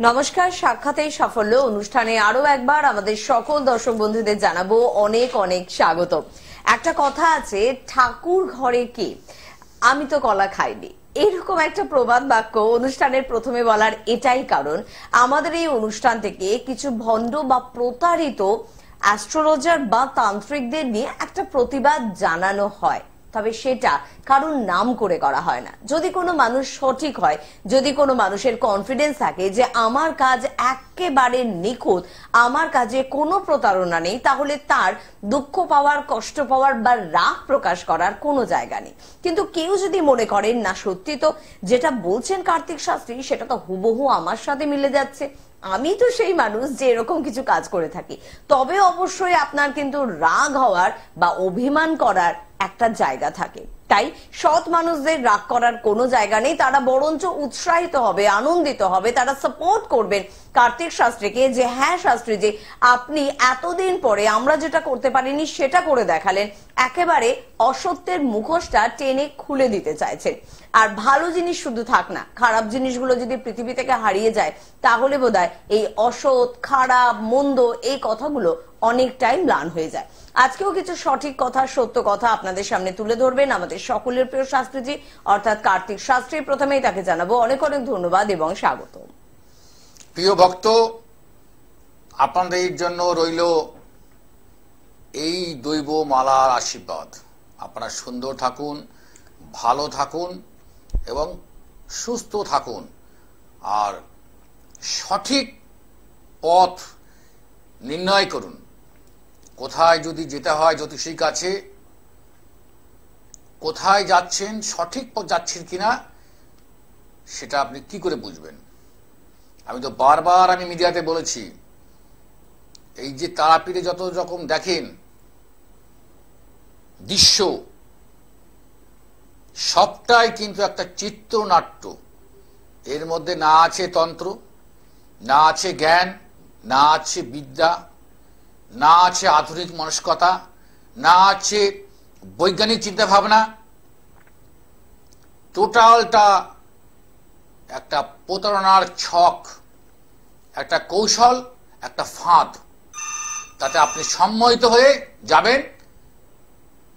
নমস্কার, সাক্ষাতেই সাফল্য অনুষ্ঠানে আরো একবার আমাদের সকল দর্শক বন্ধুদের জানাবো অনেক অনেক স্বাগত। একটা কথা আছে, ঠাকুর ঘরে কে, আমি তো কলা খাইনি, এরকম একটা প্রবাদ বাক্য অনুষ্ঠানের প্রথমে বলার এটাই কারণ আমাদের এই অনুষ্ঠান থেকে কিছু ভণ্ড বা প্রতারিত অ্যাস্ট্রোলজার বা তান্ত্রিকদের নিয়ে একটা প্রতিবাদ জানানো হয়, তবে সেটা কারণ নাম করে করা হয় না। যদি কোনো মানুষ সঠিক হয়, যদি কোনো মানুষের কনফিডেন্স থাকে যে আমার কাজ একেবারে নিখুঁত, আমার কাজে কোনো প্রতারণা নেই, তাহলে তার দুঃখ পাওয়ার, কষ্ট পাওয়ার বা রাগ প্রকাশ করার কোনো জায়গা নেই। কিন্তু কেউ যদি মনে করেন না সত্যি তো যেটা বলছেন কার্তিক শাস্ত্রী সেটা তো হুবহু আমার সাথে মিলে যাচ্ছে, আমি তো সেই মানুষ যে এরকম কিছু কাজ করে থাকি, তবে অবশ্যই আপনার কিন্তু রাগ হওয়ার বা অভিমান করার একটা জায়গা থাকে। তাই সৎ মানুষদের রাগ করার কোনো জায়গা নেই, তারা বরঞ্চ উৎসাহিত হবে, আনন্দিত হবে, তারা সাপোর্ট করবেন কার্তিক শাস্ত্রীকে যে হ্যাঁ শাস্ত্রী যে আপনি এতদিন পরে আমরা যেটা করতে পারিনি সেটা করে দেখালেন, একেবারে অসত্যের মুখোশটা টেনে খুলে দিতে চাইছেন। আর ভালো জিনিস শুধু থাক না, খারাপ জিনিসগুলো যদি পৃথিবী থেকে হারিয়ে যায় তাহলে বোধহয় এই অসৎ, খারাপ, মন্দ এই কথাগুলো অনেকটাই ম্লান হয়ে যায়। আজকেও কিছু সঠিক কথা, সত্য কথা আপনাদের সামনে তুলে ধরবেন আমাদের সকলের প্রিয় শাস্ত্রীজি অর্থাৎ কার্তিক শাস্ত্রী। প্রথমেই তাকে জানাবো অনেক অনেক ধন্যবাদ এবং স্বাগত। প্রিয় ভক্ত, আপনাদের জন্য রইল এই দৈব মালার আশীর্বাদ। আপনারা সুন্দর থাকুন, ভালো থাকুন এবং সুস্থ থাকুন, আর সঠিক পথ নির্ণয় করুন। কোথায় যদি যেতে হয় জ্যোতিষীর কাছে, কোথায় যাচ্ছেন, সঠিক পথ যাচ্ছেন কিনা সেটা আপনি কি করে বুঝবেন? আমি তো বারবার মিডিয়াতে বলেছি, এই যে তারাপীঠে যত রকম দেখেন দৃশ্য, সবটাই কিন্তু একটা চিত্রনাট্য। এর মধ্যে না আছে তন্ত্র, না আছে জ্ঞান, না আছে বিদ্যা, না আছে আধুনিক মানসিকতা, না আছে বৈজ্ঞানিক চিন্তা ভাবনা। টোটালটা একটা প্রতারণার ছক, একটা কৌশল, একটা ফাঁদ। তাতে আপনি সম্মোহিত হয়ে যাবেন,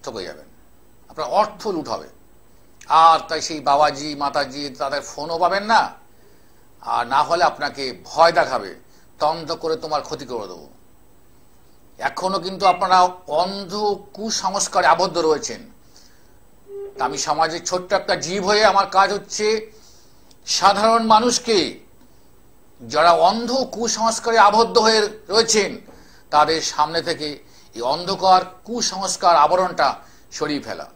ঠকে যাবেন, আপনার অর্থ লুট হবে। আর তাই সেই বাবাজি মাতাজি তাদের ফোনও পাবেন না, আর না হলে আপনাকে ভয় দেখাবে, তন্ত্র করে তোমার ক্ষতি করে দেবো। এখনো কিন্তু আপনারা অন্ধ কুসংস্কারে আবদ্ধ রয়েছেন। আমি সমাজের ছোট্ট একটা জীব হয়ে আমার কাজ হচ্ছে সাধারণ মানুষকে, যারা অন্ধ কুসংস্কারে আবদ্ধ হয়ে রয়েছেন, তাদের সামনে থেকে এই অন্ধকার কুসংস্কার আবরণটা সরিয়ে ফেলা।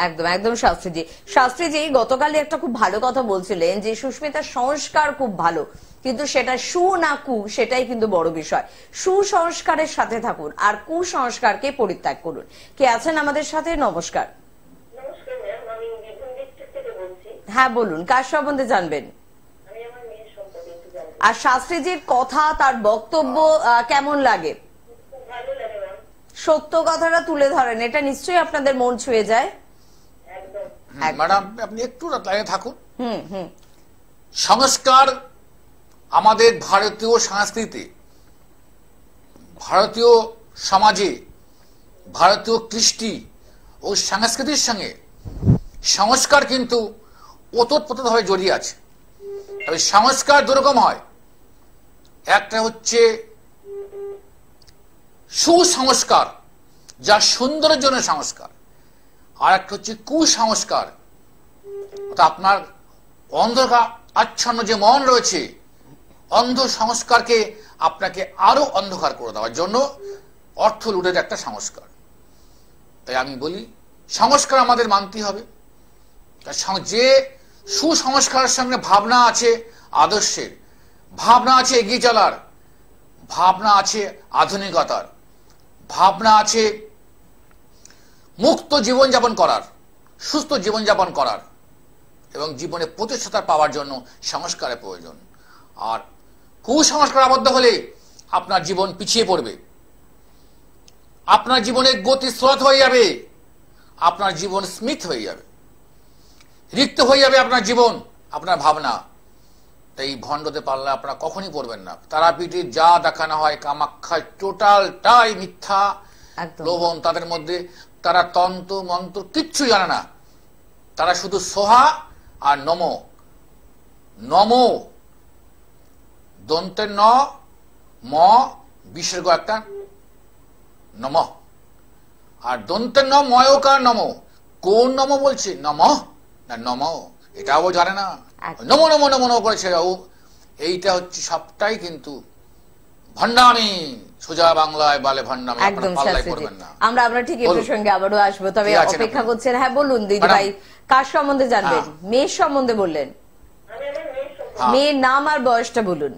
একদম একদম শাস্ত্রীজি। শাস্ত্রীজি গতকালই একটা খুব ভালো কথা বলছিলেন যে সুস্মিতার সংস্কার খুব ভালো, কিন্তু সেটা সু না কু সেটাই কিন্তু বড় বিষয়। সুসংস্কারের সাথে থাকুন আর কুসংস্কারকে পরিত্যাগ করুন। কে আছেন আমাদের সাথে? নমস্কার। হ্যাঁ বলুন, কার সম্বন্ধে জানবেন? আর শাস্ত্রীজির কথা, তার বক্তব্য কেমন লাগে? সত্য কথাটা তুলে ধরেন, এটা নিশ্চয়ই আপনাদের মন ছুঁয়ে যায়। ম্যাডাম আপনি একটু লাইনে থাকুন। সংস্কার আমাদের ভারতীয় সংস্কৃতি, ভারতীয় সমাজে, ভারতীয় কৃষ্টি ও সংস্কৃতির সঙ্গে সংস্কার কিন্তু ওতপ্রোতভাবে জড়িয়ে আছে। তবে সংস্কার দুরকম হয়, একটা হচ্ছে সুসংস্কার, যা সুন্দরের জন্য সংস্কার, আর একটা হচ্ছে কুসংস্কার। আপনার অন্ধকার আচ্ছন্ন যে মন রয়েছে, অন্ধ সংস্কারকে আপনাকে আরো অন্ধকার করে দেওয়ার জন্য অর্থ লুটের একটা সংস্কার। তাই আমি বলি সংস্কার আমাদের মানতে হবে। যে সুসংস্কারের সঙ্গে ভাবনা আছে আদর্শের, ভাবনা আছে এগিয়ে চলার, ভাবনা আছে আধুনিকতার, ভাবনা আছে মুক্ত জীবনযাপন করার, সুস্থ জীবনযাপন করার এবং জীবনে প্রতিষ্ঠাতা পাওয়ার জন্য সংস্কারের প্রয়োজন। আর কুসংস্কার আবদ্ধ হলে আপনার জীবন পিছিয়ে পড়বে, আপনার জীবনের গতি স্রোত হয়ে যাবে, আপনার জীবন স্মিথ হয়ে যাবে, রিক্ত হয়ে যাবে আপনার জীবন, আপনার ভাবনা। তাই ভণ্ডতে পারলে আপনারা কখনই পড়বেন না। তারাপীঠে যা দেখানো হয় কামাখ্যায় টোটালটাই মিথ্যা লোভন তাদের মধ্যে। তারা তন্ত্র মন্ত্র কিচ্ছু জানে না, তারা শুধু সোহা আর নমো। নমো দন্তের ন, ম বিসর্গ একটা নম, আর দন্তের ন ময়কার নম। কোন নম বলছে? নম না নম, এটাও জানে না। নমো নমো নমো নমো করেছে। এইটা হচ্ছে সবটাই কিন্তু ভণ্ডামি। সোজা বাংলায় বলে ভণ্ডামি। একদম আমরা ঠিক এই প্রসঙ্গে আবারও আসবো, তবে অপেক্ষা করছেন। হ্যাঁ বলুন দিদি ভাই, কার সম্বন্ধে জানবেন? মেয়ের সম্বন্ধে বললেন, মেয়ের নাম আর বয়সটা বলুন।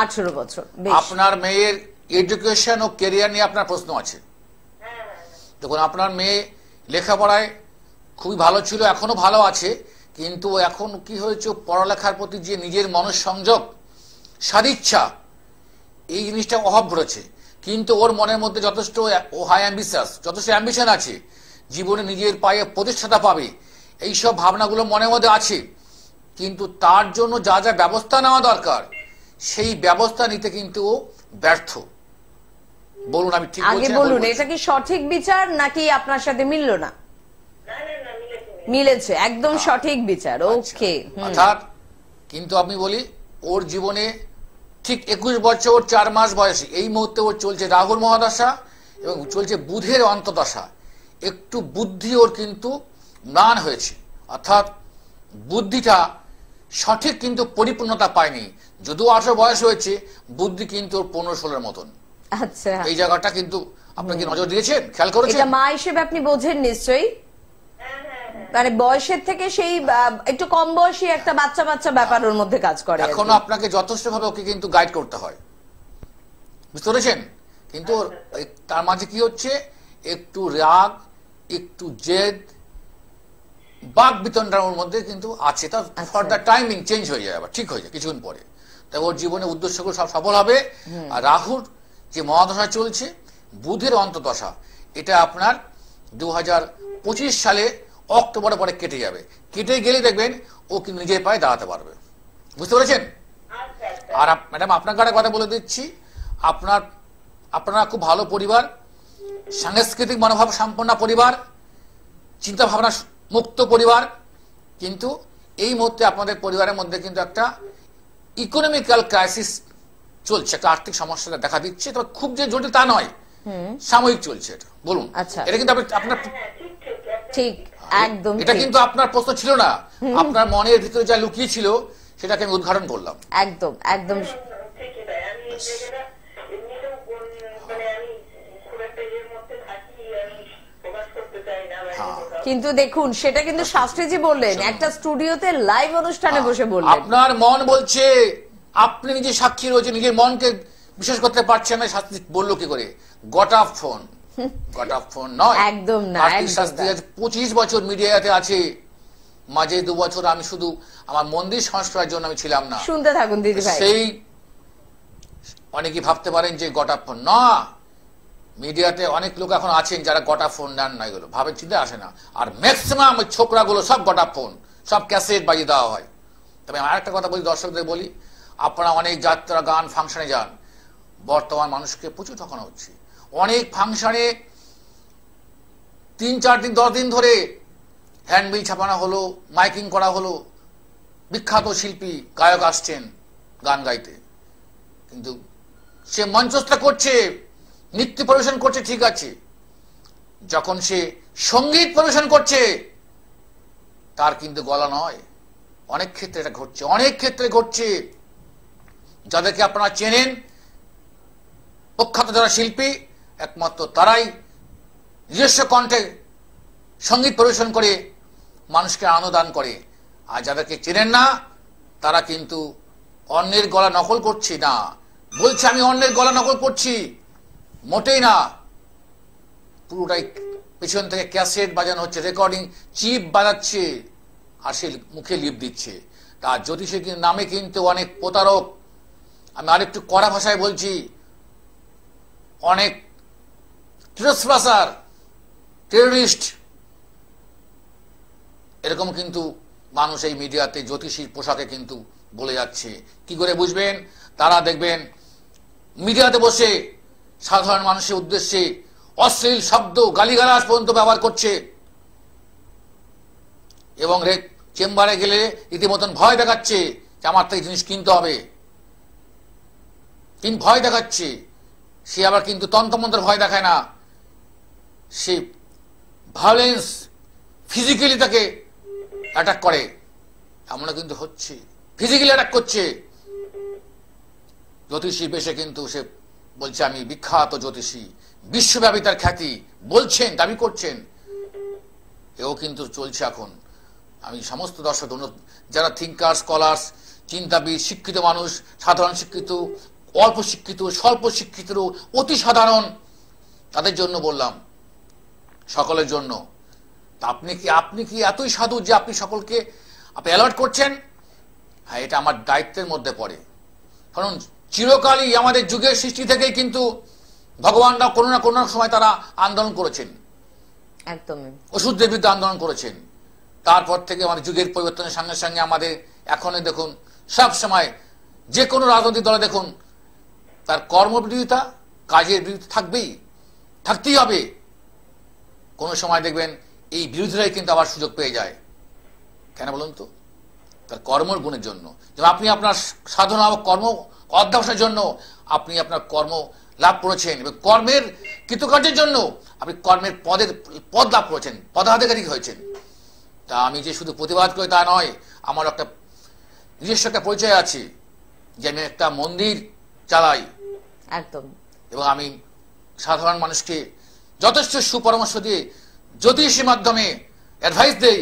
18 বছর। আপনার মেয়ের এডুকেশন ও ক্যারিয়ার নিয়ে আপনার প্রশ্ন আছে। দেখুন, আপনার মেয়ে লেখাপড়ায় খুবই ভালো ছিল, এখনো ভালো আছে, কিন্তু এখন কি হয়েছে, পড়ালেখার প্রতি যে নিজের মনঃসংযোগ, সদিচ্ছা, এই জিনিসটা অভাব ঘটেছে। কিন্তু ওর মনের মধ্যে যথেষ্ট ও হাই অ্যাম্বিশাস, যথেষ্ট অ্যাম্বিশন আছে, জীবনে নিজের পায়ে প্রতিষ্ঠাতা পাবে, এইসব ভাবনাগুলো মনের মধ্যে আছে। কিন্তু তার জন্য যা যা ব্যবস্থা নেওয়া দরকার সেই ব্যবস্থা নিতে কিন্তু ও ব্যর্থ। বলুন, আমি ঠিক বলছি? আগে বলুন, এটা কি সঠিক বিচার নাকি আপনার সাথে মিলল না? মিলেছে, একদম সঠিক বিচার। ওকে। অর্থাৎ কিন্তু আমি বলি, ওর জীবনে ঠিক 21 বছর 4 মাস বয়সে এই মুহূর্তে ওর চলছে রাহুর মহাদশা এবং চলছে বুধের অন্তদশা। একটু বুদ্ধি ওর কিন্তু ম্লান হয়েছে, অর্থাৎ বুদ্ধিটা সঠিক কিন্তু পরিপূর্ণতা পায়নি। যদিও 18 বয়স হয়েছে, বুদ্ধি কিন্তু ওর 15-16 মতন। আচ্ছা, এই জায়গাটা কিন্তু আপনাকে নজর দিয়েছেন, খেয়াল করেছেন? এটা মা হিসেবে আপনি বোঝেন নিশ্চয়ই, মানে বয়সের থেকে সেই একটু কম বয়সী একটা বাচ্চা বাচ্চা ব্যাপার ওর মধ্যে কাজ করে। এখন আপনাকে যথেষ্ট ভাবে ওকে কিন্তু গাইড করতে হয়, বুঝতে পেরেছেন? কিন্তু তার মাঝে কি হচ্ছে, একটু রাগ, একটু জেদ, বাক বিতণ্ডার ওর মধ্যে কিন্তু আছে। তা ফর দ্য টাইমিং চেঞ্জ হয়ে যায়, আবার ঠিক হয়ে যায় কিছুক্ষণ পরে। তাই ওর জীবনে উদ্দেশ্যগুলো সব সফল হবে। আর রাহুর যে মহাদশা চলছে, বুধের অন্তদশা, এটা আপনার 2025 সালে অক্টোবরের পরে কেটে যাবে। কেটে গেলে দেখবেন ও কিন্তু নিজের পায়ে দাঁড়াতে পারবে, বুঝতে পেরেছেন? আর ম্যাডাম, আপনাকে একটা কথা বলে দিচ্ছি, আপনারা খুব ভালো পরিবার, সাংস্কৃতিক মনোভাব সম্পন্ন পরিবার, চিন্তা ভাবনা মুক্ত পরিবার, কিন্তু এই মুহূর্তে আপনাদের পরিবারের মধ্যে কিন্তু একটা ইকোনমিক্যাল ক্রাইসিস চলছে, একটা আর্থিক সমস্যা দেখা দিচ্ছে। তবে খুব যে জটিল তা নয়, সাময়িক চলছে এটা। বলুন, এটা কিন্তু আপনার ঠিক একদম, এটা কিন্তু আপনার প্রশ্ন ছিল না, আপনার মনের ভিতরে যা লুকিয়ে ছিল সেটাকে আমি উদ্ঘাটন করলাম। একদম একদম। কিন্তু দেখুন, সেটা কিন্তু শাস্ত্রীজি বললেন, একটা স্টুডিওতে লাইভ অনুষ্ঠানে বসে বললেন। আপনার মন বলছে, আপনি নিজে সাক্ষী রয়েছে, নিজের মনকে বিশ্বাস করতে পারছেন না। শাস্ত্রী বললো কি করে? Got off phone, got off phone নয়, একদম না। শাস্ত্রী 25 বছর মিডিয়াতে আছে, মাঝে 2 বছর আমি শুধু আমার মন্দির সংস্কারের জন্য আমি ছিলাম না। শুনতে থাকুন দিদি ভাই। সেই অনেকে ভাবতে পারেন যে গটা ফোন না, মিডিয়াতে অনেক লোক এখন আছেন যারা গটা ফোন নেন না, এগুলো ভাবে চিন্তা আসে না। আর ম্যাক্সিমাম ছোকরাগুলো সব গটা ফোন, সব ক্যাসেট বাজিয়ে দেওয়া হয়। তবে আমি আরেকটা কথা বলি, দর্শকদের বলি, আপনারা অনেক যাত্রা গান ফাংশনে যান, বর্তমান মানুষকে প্রচুর ঠকানো হচ্ছে। অনেক ফাংশনে 3-4 দিন 10 দিন ধরে হ্যান্ডবিল ছাপানো হলো, মাইকিং করা হলো, বিখ্যাত শিল্পী গায়ক আসছেন গান গাইতে, কিন্তু সে মঞ্চস্থ করছে, নৃত্য পরিবেশন করছে, ঠিক আছে, যখন সে সঙ্গীত পরিবেশন করছে তার কিন্তু গলা নয়। অনেক ক্ষেত্রে এটা ঘটছে, অনেক ক্ষেত্রে ঘটছে। যাদেরকে আপনারা চেনেন, প্রখ্যাত যারা শিল্পী, একমাত্র তারাই নিজস্ব কণ্ঠে সঙ্গীত পরিবেশন করে মানুষকে আনন্দ করে। আর যাদেরকে চেনেন না, তারা কিন্তু অন্যের গলা নকল করছে না, বলছে আমি অন্যের গলা নকল করছি, মোটেই না। পুরোটাই পেছন থেকে ক্যাসেট বাজানো হচ্ছে, রেকর্ডিং চিপ বাজাচ্ছে, আর সে মুখে লিপ দিচ্ছে। তার জ্যোতিষের নামে কিন্তু অনেক প্রতারক, আমি আরেকটু কড়া ভাষায় বলছি, অনেক ট্রেসপাসার, টেররিস্ট, এরকম কিন্তু মানুষ এই মিডিয়াতে জ্যোতিষীর পোশাকে কিন্তু বলে যাচ্ছে। কি করে বুঝবেন? তারা দেখবেন মিডিয়াতে বসে সাধারণ মানুষের উদ্দেশ্যে অশ্লীল শব্দ, গালিগালাজ পর্যন্ত ব্যবহার করছে, এবং চেম্বারে গেলে রীতিমতন ভয় দেখাচ্ছে যে আমার তো এই জিনিস কিনতে হবে, ভয় দেখাচ্ছে। সে আবার কিন্তু তন্ত্রমন্ত্র ভয় দেখায় না, সে ভায়োলেন্স, ফিজিক্যালি তাকে অ্যাটাক করে। এমনও কিন্তু হচ্ছে, ফিজিক্যালি অ্যাটাক করছে। জ্যোতিষী বেশে কিন্তু সে বলছে আমি বিখ্যাত জ্যোতিষী, বিশ্বব্যাপী তার খ্যাতি, বলছেন, দাবি করছেন। এও কিন্তু চলছে এখন। আমি সমস্ত দর্শক যারা থিঙ্কার, স্কলার্স, চিন্তাবিদ, শিক্ষিত মানুষ, সাধারণ শিক্ষিত, অল্প শিক্ষিত, স্বল্প শিক্ষিত, অতি সাধারণ, তাদের জন্য বললাম, সকলের জন্য। আপনি কি এতই সাধু যে আপনি সকলকে আপনি অ্যালার্ট করছেন? হ্যাঁ, এটা আমার দায়িত্বের মধ্যে পড়ে। কারণ চিরকালই আমাদের যুগের সৃষ্টি থেকেই কিন্তু ভগবানরা কোনো না কোনো সময় তারা আন্দোলন করেছেন, একদমই ওষুধের বিরুদ্ধে আন্দোলন করেছেন। তারপর থেকে আমাদের যুগের পরিবর্তনের সঙ্গে সঙ্গে আমাদের এখনই দেখুন সব সময় যে কোনো রাজনৈতিক দলে দেখুন তার কর্মবিরোধিতা, কাজের বিরোধিতা থাকতেই হবে। কোন সময় দেখবেন এই বিরোধীরাই কিন্তু আবার সুযোগ পেয়ে যায়। কেন বলুন তো? তার কর্মের গুণের জন্য। যেমন আপনি আপনার সাধনা ও কর্ম অধ্যাবসানের জন্য আপনি আপনার কর্ম লাভ করেছেন, এবং কর্মের কৃতকার্যের জন্য আপনি কর্মের পদ লাভ করেছেন, পদাধিকারী হয়েছেন। তা আমি যে শুধু প্রতিবাদ করি তা নয়, আমার একটা নিজস্ব একটা পরিচয় আছে যে আমি একটা মন্দির চালাই, একদম, এবং আমি সাধারণ মানুষকে যথেষ্ট সুপরামর্শ দিয়ে জ্যোতিষীর মাধ্যমে অ্যাডভাইস দেই,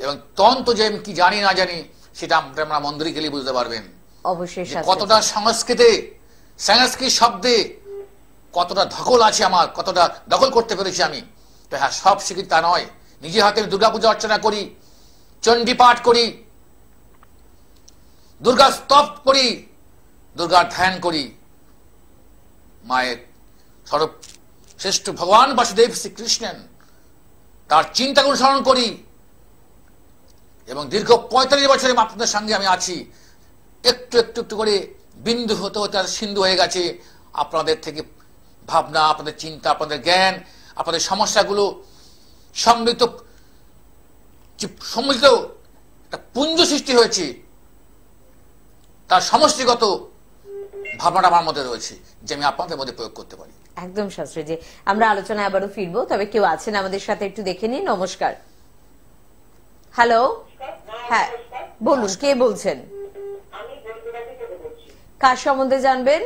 এবং তন্ত্র যে আমি কি জানি না জানি সেটা আমরা মন্দিরে গেলে বুঝতে পারবেন। অবশ্যই কতটা সংস্কৃত শব্দে কতটা ধকল আছে আমার, কতটা দখল করতে পেরেছি আমি। তো হ্যাঁ, সব শিখি তা নয়। নিজে হাতে দুর্গাপূজা অর্চনা করি, চণ্ডী পাঠ করি, দুর্গা স্তব করি, দুর্গার ধ্যান করি, মায়ের সর্বশ্রেষ্ঠ ভগবান বাসুদেব শ্রীকৃষ্ণন তার চিন্তা অনুসরণ করি, এবং দীর্ঘ 45 বছরে আপনাদের সঙ্গে আমি আছি। একটু একটু একটু করে বিন্দু হতে হতে আর সিন্ধু হয়ে গেছে। আপনাদের থেকে ভাবনা, আপনাদের চিন্তা, আপনাদের জ্ঞান, আপনাদের সমস্যাগুলো সম্মিলিত একটা পুঞ্জ সৃষ্টি হয়েছে, তার সমষ্টিগত ভাবনাটা আমার মধ্যে রয়েছে যে আমি আপনাদের মধ্যে প্রয়োগ করতে পারি। একদম শাস্ত্রী জি, আমরা আলোচনায় আবারও ফিরবো, তবে কেউ আছেন আমাদের সাথে, একটু দেখে নিন। নমস্কার। হ্যালো, হ্যাঁ বলুন, কে বলছেন? কার সম্বন্ধে জানবেন?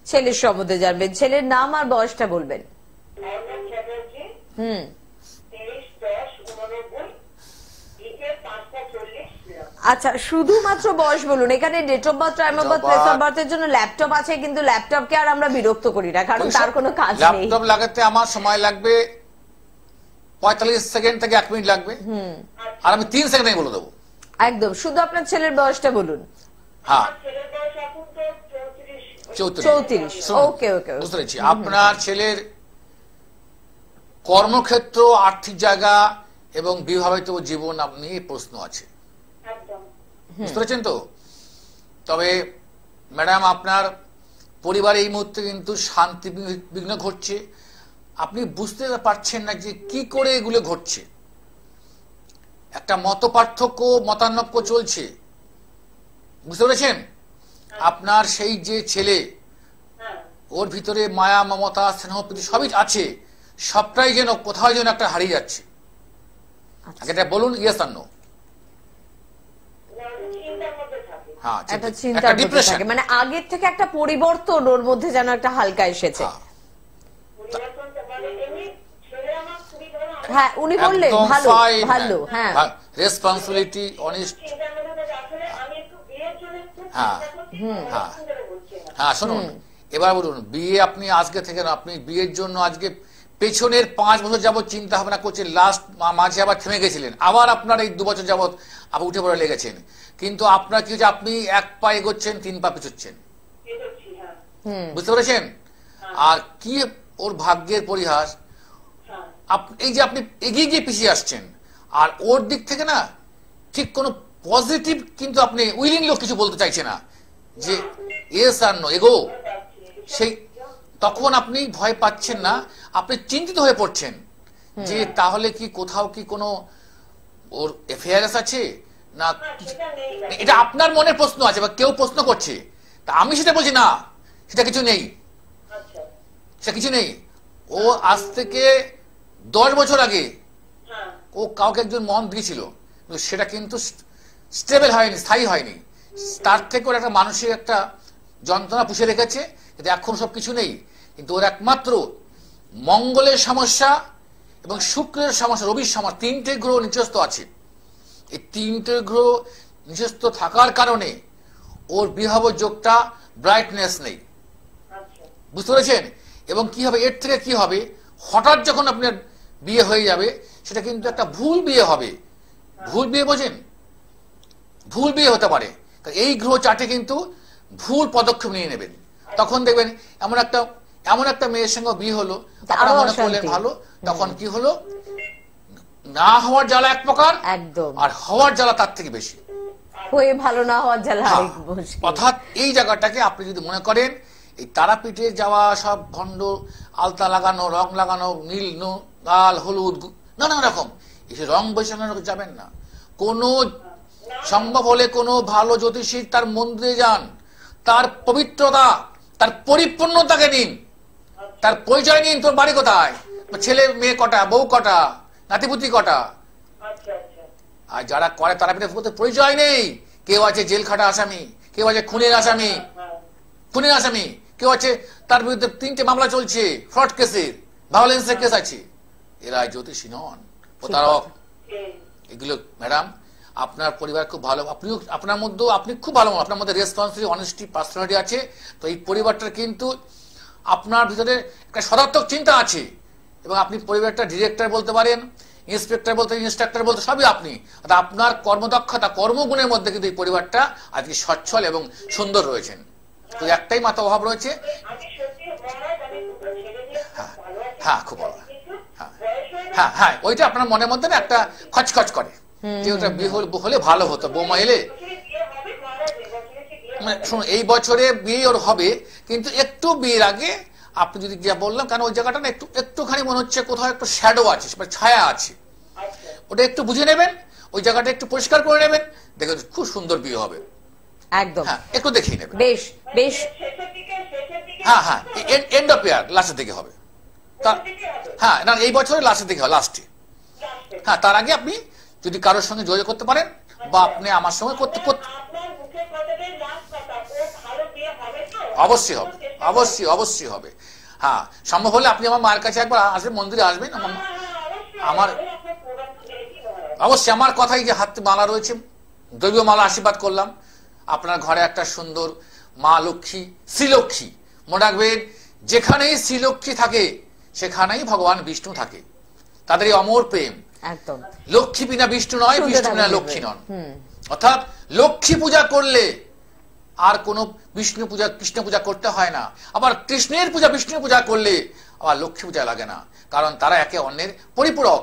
ছেলের সম্বন্ধে জানবেন। ছেলের নাম আর বয়সটা বলবেন। আচ্ছা, শুধুমাত্র বয়স বলুন। এখানে date of birth, time of birth, place of বার্থের জন্য ল্যাপটপ আছে, কিন্তু ল্যাপটপকে আর আমরা বিরক্ত করি না, কারণ তার কোনো কাজ নেই। ল্যাপটপ লাগাতে আমার সময় লাগবে 45 সেকেন্ড থেকে 1 মিনিট লাগবে, আর আমি 3 সেকেন্ডে বলে দেবো। একদম। শুধু আপনার ছেলের বয়সটা বলুন। হ্যাঁ, 34। ওকে ওকে, বুঝতে পেরেছি। আপনার ছেলের কর্মক্ষেত্র, আর্থিক জায়গা এবং বিবাহিত জীবন নিয়ে প্রশ্ন আছে, বুঝতে পেরেছেন তো? তবে ম্যাডাম, আপনার পরিবারে এই মুহূর্তে কিন্তু শান্তি বিঘ্ন ঘটছে। আপনি বুঝতে পারছেন না যে কি করে এগুলো ঘটছে। একটা মতানৈক্য চলছে, বুঝতে পেরেছেন? আপনার সেই যে ছেলে, ওর ভিতরে মায়া, মমতা, স্নেহ, প্রীতি সবই আছে, সবটাই যেন কোথাও যেন একটা হারিয়ে যাচ্ছে। এটা বলুন, ইয়েস আর নো? একটা চিন্তার মধ্যে থাকে, মানে আগের থেকে একটা পরিবর্তন ওর মধ্যে যেন একটা হালকা এসেছে। হ্যাঁ, উনি বললেন ভালো ভালো। হ্যাঁ, রেসপন্সিবিলিটি, অনেস্ট। হ্যাঁ হ্যাঁ হ্যাঁ, শুনুন, এবার বলুন, বিয়ে আপনি আজকে থেকে না, আপনি বিয়ের জন্য আজকে পেছনের 5 বছর যাবত চিন্তা ভাবনা করছেন, লাস্ট মাঝে আবার থেমে গেছিলেন, আবার আপনার এই 2 বছর যাবত আবার উঠে পড়ে লেগেছেন। কিন্তু আপনার কি হচ্ছে, আপনি 1 পা এগোচ্ছেন, 3 পা পিছুচ্ছেন, বুঝতে পেরেছেন? আর কি ওর ভাগ্যের পরিহাস, এই যে আপনি এগিয়ে গিয়ে পিছিয়ে আসছেন, আর ওর দিক থেকে না ঠিক কোনো পজিটিভ কিন্তু আপনি উইলিং লোক কিছু বলতে চাইছে না যে ইয়েস আর নো এগো, সেই তখন আপনি ভয় পাচ্ছেন না, আপনি চিন্তিত হয়ে পড়ছেন যে তাহলে কি কোথাও কি কোনো ওর এফআইআরএস আছে না, এটা আপনার মনের প্রশ্ন আছে বা কেউ প্রশ্ন করছে। তা আমি সেটা বলছি না, সেটা কিছু নেই, সেটা কিছু নেই। ও আজ থেকে 10 বছর আগে ও কাউকে একজন মন দিয়েছিল, সেটা কিন্তু স্টেবল হয়নি, স্থায়ী হয়নি। তার থেকে ওর একটা মানসিক একটা যন্ত্রণা পুষে রেখেছে, কিন্তু এখন সব কিছু নেই। কিন্তু ওর একমাত্র মঙ্গলের সমস্যা এবং শুক্রের সমস্যা, রবির সমস্যা, 3টে গ্রহ নিচস্থ আছে। এই 3টে গ্রহ নিচস্থ থাকার কারণে ওর বিবাহ যোগটা ব্রাইটনেস নেই, বুঝতে পেরেছেন? এবং কি হবে, এর থেকে কি হবে, হঠাৎ যখন আপনার বিয়ে হয়ে যাবে সেটা কিন্তু একটা ভুল বিয়ে হবে। ভুল বিয়ে বোঝেন, ভুল বিয়ে হতে পারে। এই গ্রহ চার্টে কিন্তু ভুল পদক্ষেপ নিয়ে নেবেন, তখন দেখবেন এমন একটা মেয়ের সঙ্গে বিয়ে হলো, আপনারা মনে করলেন ভালো, তখন কি হলো, না হওয়ার জ্বালা এক প্রকার, একদম, আর হওয়ার জ্বালা তার থেকে বেশি, হয়ে ভালো না হওয়ার জ্বালা আরেক মুশকিল। অর্থাৎ এই জায়গাটাকে আপনি যদি মনে করেন এই তারাপীঠে যাওয়া, সব ভণ্ড আলতা লাগানো, রং লাগানো, নীল লাল হলুদ নানা রকম এই রং বৈষম্য যাবেন না। কোনো সম্ভব হলে কোনো ভালো জ্যোতিষীর তার মন্দিরে যান, তার পবিত্রতা, তার পরিপূর্ণতাকে নিন, তার পরিচয় নিন। তোর বাড়ি কোথায়, ছেলে মেয়ে কটা, বউ কটা, নাতিপুতি কটা। আর যারা করে তারাপীঠে পরিচয় নেই, কেউ আছে জেল খাটা আসামি, কেউ আছে খুনের আসামি, কেউ আছে তার বিরুদ্ধে 3টে মামলা চলছে, ফ্রড কেসের, ভায়োলেন্সের কেস আছে। এরা জ্যোতিষী নন, প্রতারক। এগুলো ম্যাডাম আপনার পরিবার খুব ভালো, আপনিও আপনার মধ্যেও আপনি খুব ভালো, আপনার মধ্যে রেসপন্সিবিলিটি, অনেস্টি, পার্সোনালিটি আছে। তো এই পরিবারটার কিন্তু আপনার ভিতরে একটা সদার্থক চিন্তা আছে, এবং আপনি পরিবারটা ডিরেক্টর বলতে পারেন, ইন্সপেক্টর বলতে, ইনস্ট্রাক্টর বলতে, সবই আপনি। আপনার কর্মদক্ষতা, কর্মগুণের মধ্যে কিন্তু এই পরিবারটা আজকে সচ্ছল এবং সুন্দর রয়েছেন। তো একটাই মাত্র অভাব রয়েছে, হ্যাঁ খুব ভালো, হ্যাঁ হ্যাঁ ওইটা আপনার মনের মধ্যে না একটা খচখচ করে যে ওটা বিয়ে হলে ভালো হতো, বৌমা এলে। শুনুন, এই বছরে বিয়ে ওর হবে, কিন্তু একটু বিয়ের আগে আপনি যদি যা বললাম, কারণ ওই জায়গাটা না একটুখানি মনে হচ্ছে কোথাও একটু শ্যাডো আছে, ছায়া আছে, ওটা একটু বুঝে নেবেন, ওই জায়গাটা একটু পরিষ্কার করে নেবেন, দেখবেন খুব সুন্দর বিয়ে হবে। একদম, হ্যাঁ একটু দেখিয়ে নেবেন। বেশ বেশ, হ্যাঁ হ্যাঁ এন্ড অফ ইয়ার, লাস্টের দিকে হবে। হ্যাঁ না, এই বছরের লাস্টের দিকে হবে, লাস্টে। হ্যাঁ, তার আগে আপনি যদি কারোর সঙ্গে যোগাযোগ করতে পারেন, বা আপনি আমার সঙ্গে করতে অবশ্যই হবে, অবশ্যই হবে। হ্যাঁ, সম্ভব হলে আপনি আমার মায়ের কাছে একবার আসবেন, মন্দিরে আসবেন। আমার অবশ্যই আমার কথাই যে হাতে মালা রয়েছে, দৈবীয় মালা আশীর্বাদ করলাম, আপনার ঘরে একটা সুন্দর মা লক্ষ্মী, শ্রীলক্ষ্মী, মনে রাখবেন যেখানেই শ্রীলক্ষ্মী থাকে সেখানেই ভগবান বিষ্ণু থাকে। তাদের এই অমর প্রেম, একদম, লক্ষ্মী বিনা বিষ্ণু নয়, বিষ্ণু বিনা লক্ষ্মী নন। অর্থাৎ লক্ষ্মী পূজা করলে আর কোন বিষ্ণু পূজা, কৃষ্ণ পূজা করতে হয় না। আবার কৃষ্ণের পূজা, বিষ্ণু পূজা করলে আবার লক্ষ্মী পূজা লাগে না, কারণ তারা একে অন্যের পরিপূরক।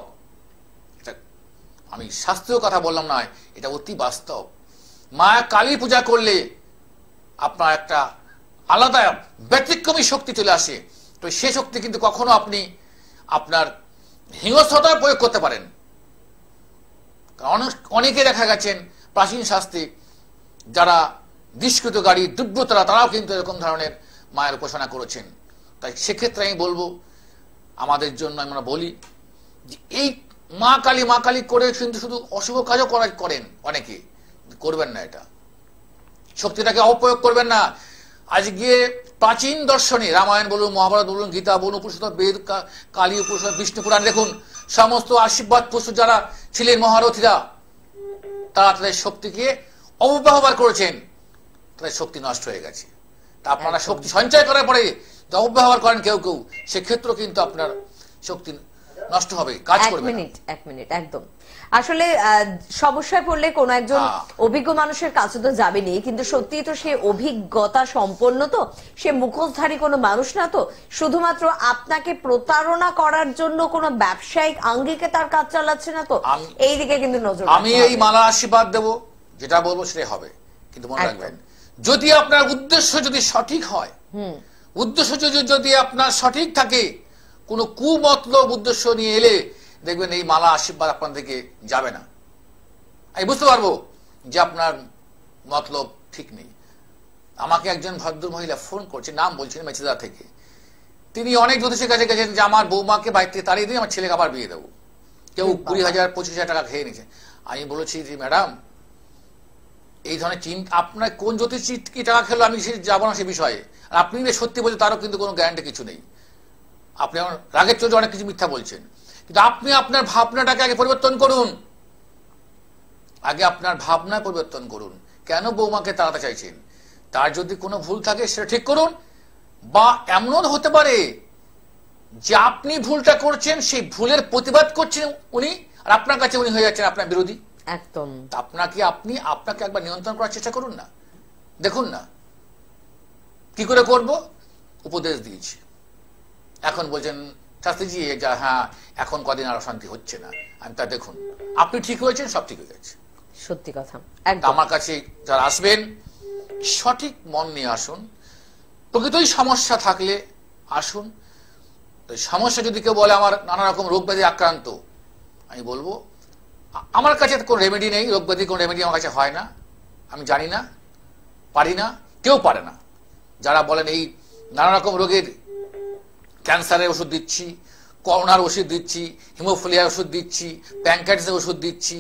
এটা আমি শাস্ত্রীয় কথা বললাম নয়, এটা অতি বাস্তব। মা কালী পূজা করলে আপনার একটা আলাদা ব্যতিক্রমী শক্তি চলে আসে। তো সে শক্তি কিন্তু কখনো আপনি আপনার হিংস্রতায় প্রয়োগ করতে পারেন। অনেকে দেখা গেছেন প্রাচীন শাস্ত্রে যারা দুষ্কৃতকারী, দুর্বৃত্তরা, তারাও কিন্তু এরকম ধরনের মায়ের উপাসনা করেছেন। তাই সেক্ষেত্রে আমি বলবো, আমাদের জন্য আমরা বলি যে এই মা কালী করে কিন্তু শুধু অশুভ কাজও করেন অনেকে, করবেন না, এটা শক্তিটাকে অপপ্রয়োগ করবেন না। আজকে প্রাচীন দর্শনে রামায়ণ বলুন, মহাভারত বলুন, গীতা বলুন, উপনিষদ, বেদ, কালী উপনিষদ, বিষ্ণু পুরাণ দেখুন, সমস্ত আশীর্বাদ পুরুষ যারা ছিলেন মহারথীরা, তারা তাদের শক্তিকে অপব্যবহার করেছেন, তাদের শক্তি নষ্ট হয়ে গেছে। তা আপনারা শক্তি সঞ্চয় করার পরে অপব্যবহার করেন কেউ কেউ, সেক্ষেত্রেও কিন্তু আপনার শক্তি নষ্ট হবে, কাজ করবে না। এক মিনিট একদম আসলে সমস্যায় পড়লে কোন একজন অভিজ্ঞ মানুষের কাছে তো যাবেনি, কিন্তু সত্যি তো সে অভিজ্ঞতা সম্পন্ন, তো সে মুখোশধারী কোনো মানুষ না, তো শুধুমাত্র আপনাকে প্রতারণা করার জন্য কোনো ব্যবসায়িক আঙ্গিকে তার কাজ চালাচ্ছে না, তো এই দিকে কিন্তু নজর। আমি এই মালা আশীর্বাদ দেব, যেটা বলবো সেটাই হবে, কিন্তু মনে রাখবেন যদি আপনার উদ্দেশ্য যদি সঠিক হয়, উদ্দেশ্য যদি আপনার সঠিক থাকে, কোনো কুমতলব উদ্দেশ্য নিয়ে এলে দেখবেন এই মালা আশীর্বাদ আপনার থেকে যাবে না। আমি বুঝতে পারবো যে আপনার মতলব ঠিক নেই। আমাকে একজন ভদ্র মহিলা ফোন করছে, নাম বলছেন, মেচেদা থেকে। তিনি অনেক জ্যোতিষের কাছে গেছেন যে আমার বৌমাকে বাড়ি থেকে তাড়িয়ে দিয়ে আমার ছেলেকে আবার বিয়ে দেবো। কেউ 20,000 25,000 টাকা খেয়ে নিয়েছে। আমি বলেছি যে ম্যাডাম এই ধরনের চিন্তা, আপনার কোন জ্যোতিষ কি টাকা খেলো আমি যাবো না সে বিষয়ে। আর আপনি সত্যি বলছেন তারও কিন্তু কোনো গ্যারান্টি কিছু নেই। আপনি আমার রাগের চোটে অনেক কিছু মিথ্যা বলছেন, কিন্তু আপনি আপনার ভাবনাটাকে আগে পরিবর্তন করুন। আগে আপনার ভাবনা পরিবর্তন করুন। কেন বৌমাকে তাড়াতে চাইছেন? তার যদি কোনো ভুল থাকে সেটা ঠিক করুন। বা এমনও হতে পারে যে আপনি ভুলটা করছেন, সেই ভুলের প্রতিবাদ করছেন উনি, আর আপনার কাছে উনি হয়ে যাচ্ছেন আপনার বিরোধী। একদম। আপনাকে একবার নিয়ন্ত্রণ করার চেষ্টা করুন না, দেখুন না কি করে করব। উপদেশ দিয়েছি, এখন বলছেন শাস্ত্রীজি যা হ্যাঁ এখন কদিন আর অশান্তি হচ্ছে না। আমি তা দেখুন আপনি ঠিক হয়েছেন, সব ঠিক হয়ে গেছে। সত্যি কথা। আমার কাছে যারা আসবেন সঠিক মন নিয়ে আসুন। প্রকৃতই সমস্যা থাকলে আসুন। সমস্যা যদি কেউ বলে আমার নানা রকম রোগ ব্যাধি আক্রান্ত, আমি বলবো আমার কাছে কোনো রেমেডি নেই, রোগ ব্যাধি কোনো রেমেডি আমার কাছে হয় না, আমি জানি না, পারি না, কেউ পারে না। যারা বলেন এই নানা রকম রোগের ক্যান্সারের ওষুধ দিচ্ছি, করোনার ওষুধ দিচ্ছি, হিমোফিলিয়ার ওষুধ দিচ্ছি, প্যানক্রিয়াটিসের ওষুধ দিচ্ছি,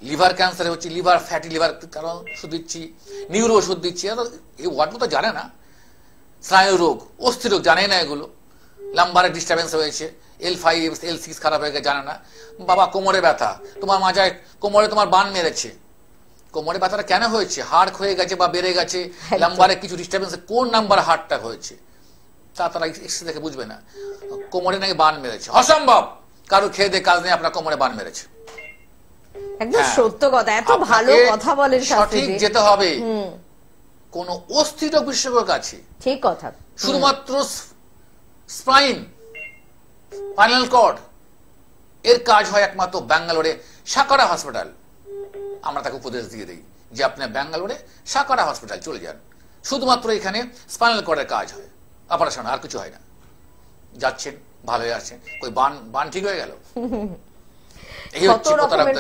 লিভার ক্যান্সারে হচ্ছে লিভার ফ্যাটি লিভার কারণ ওষুধ দিচ্ছি, নিউরো ওষুধ দিচ্ছি, এই ওয়ার্ডগুলো তো জানে না। স্নায়ু রোগ, অস্থি রোগ জানে না, এগুলো লাম্বারের ডিস্টার্বেন্স হয়েছে, L5 L6 খারাপ হয়ে গেছে জানে না। বাবা কোমরে ব্যথা, তোমার মাজায় কোমরে তোমার বান মেরেছে, কোমরে ব্যথাটা কেন হয়েছে? হাড় ক্ষয়ে গেছে বা বেড়ে গেছে, লাম্বারে কিছু ডিস্টার্বেন্স, কোন নাম্বার হাড়টা হয়েছে তা তারা এক্সরে দেখে বুঝবে না। কোমরে নাকি বান মেরেছে, অসম্ভব, কারো খেয়ে দিয়ে কাজ নেই আপনার কোমরে বান মেরেছে। একদম সত্য কথা, এত ভালো কথা বলেন। সঠিক যেতে হবে কোন অস্থি রোগ বিশেষজ্ঞের কাছে। ঠিক কথা। শুধুমাত্র স্পাইন, স্পাইনাল কর্ড এর কাজ হয় একমাত্র ব্যাঙ্গালোরে সাকারা হসপিটাল। আমরা তাকে উপদেশ দিয়ে দিই যে আপনি ব্যাঙ্গালোরে সাকারা হসপিটাল চলে যান, শুধুমাত্র এখানে স্পাইনাল কর্ডের কাজ হয়, অপারেশন, আর কিছু হয় না। যাচ্ছেন, ভালো হয়ে আসছেন, কই বান ঠিক হয়ে গেল। এই হচ্ছে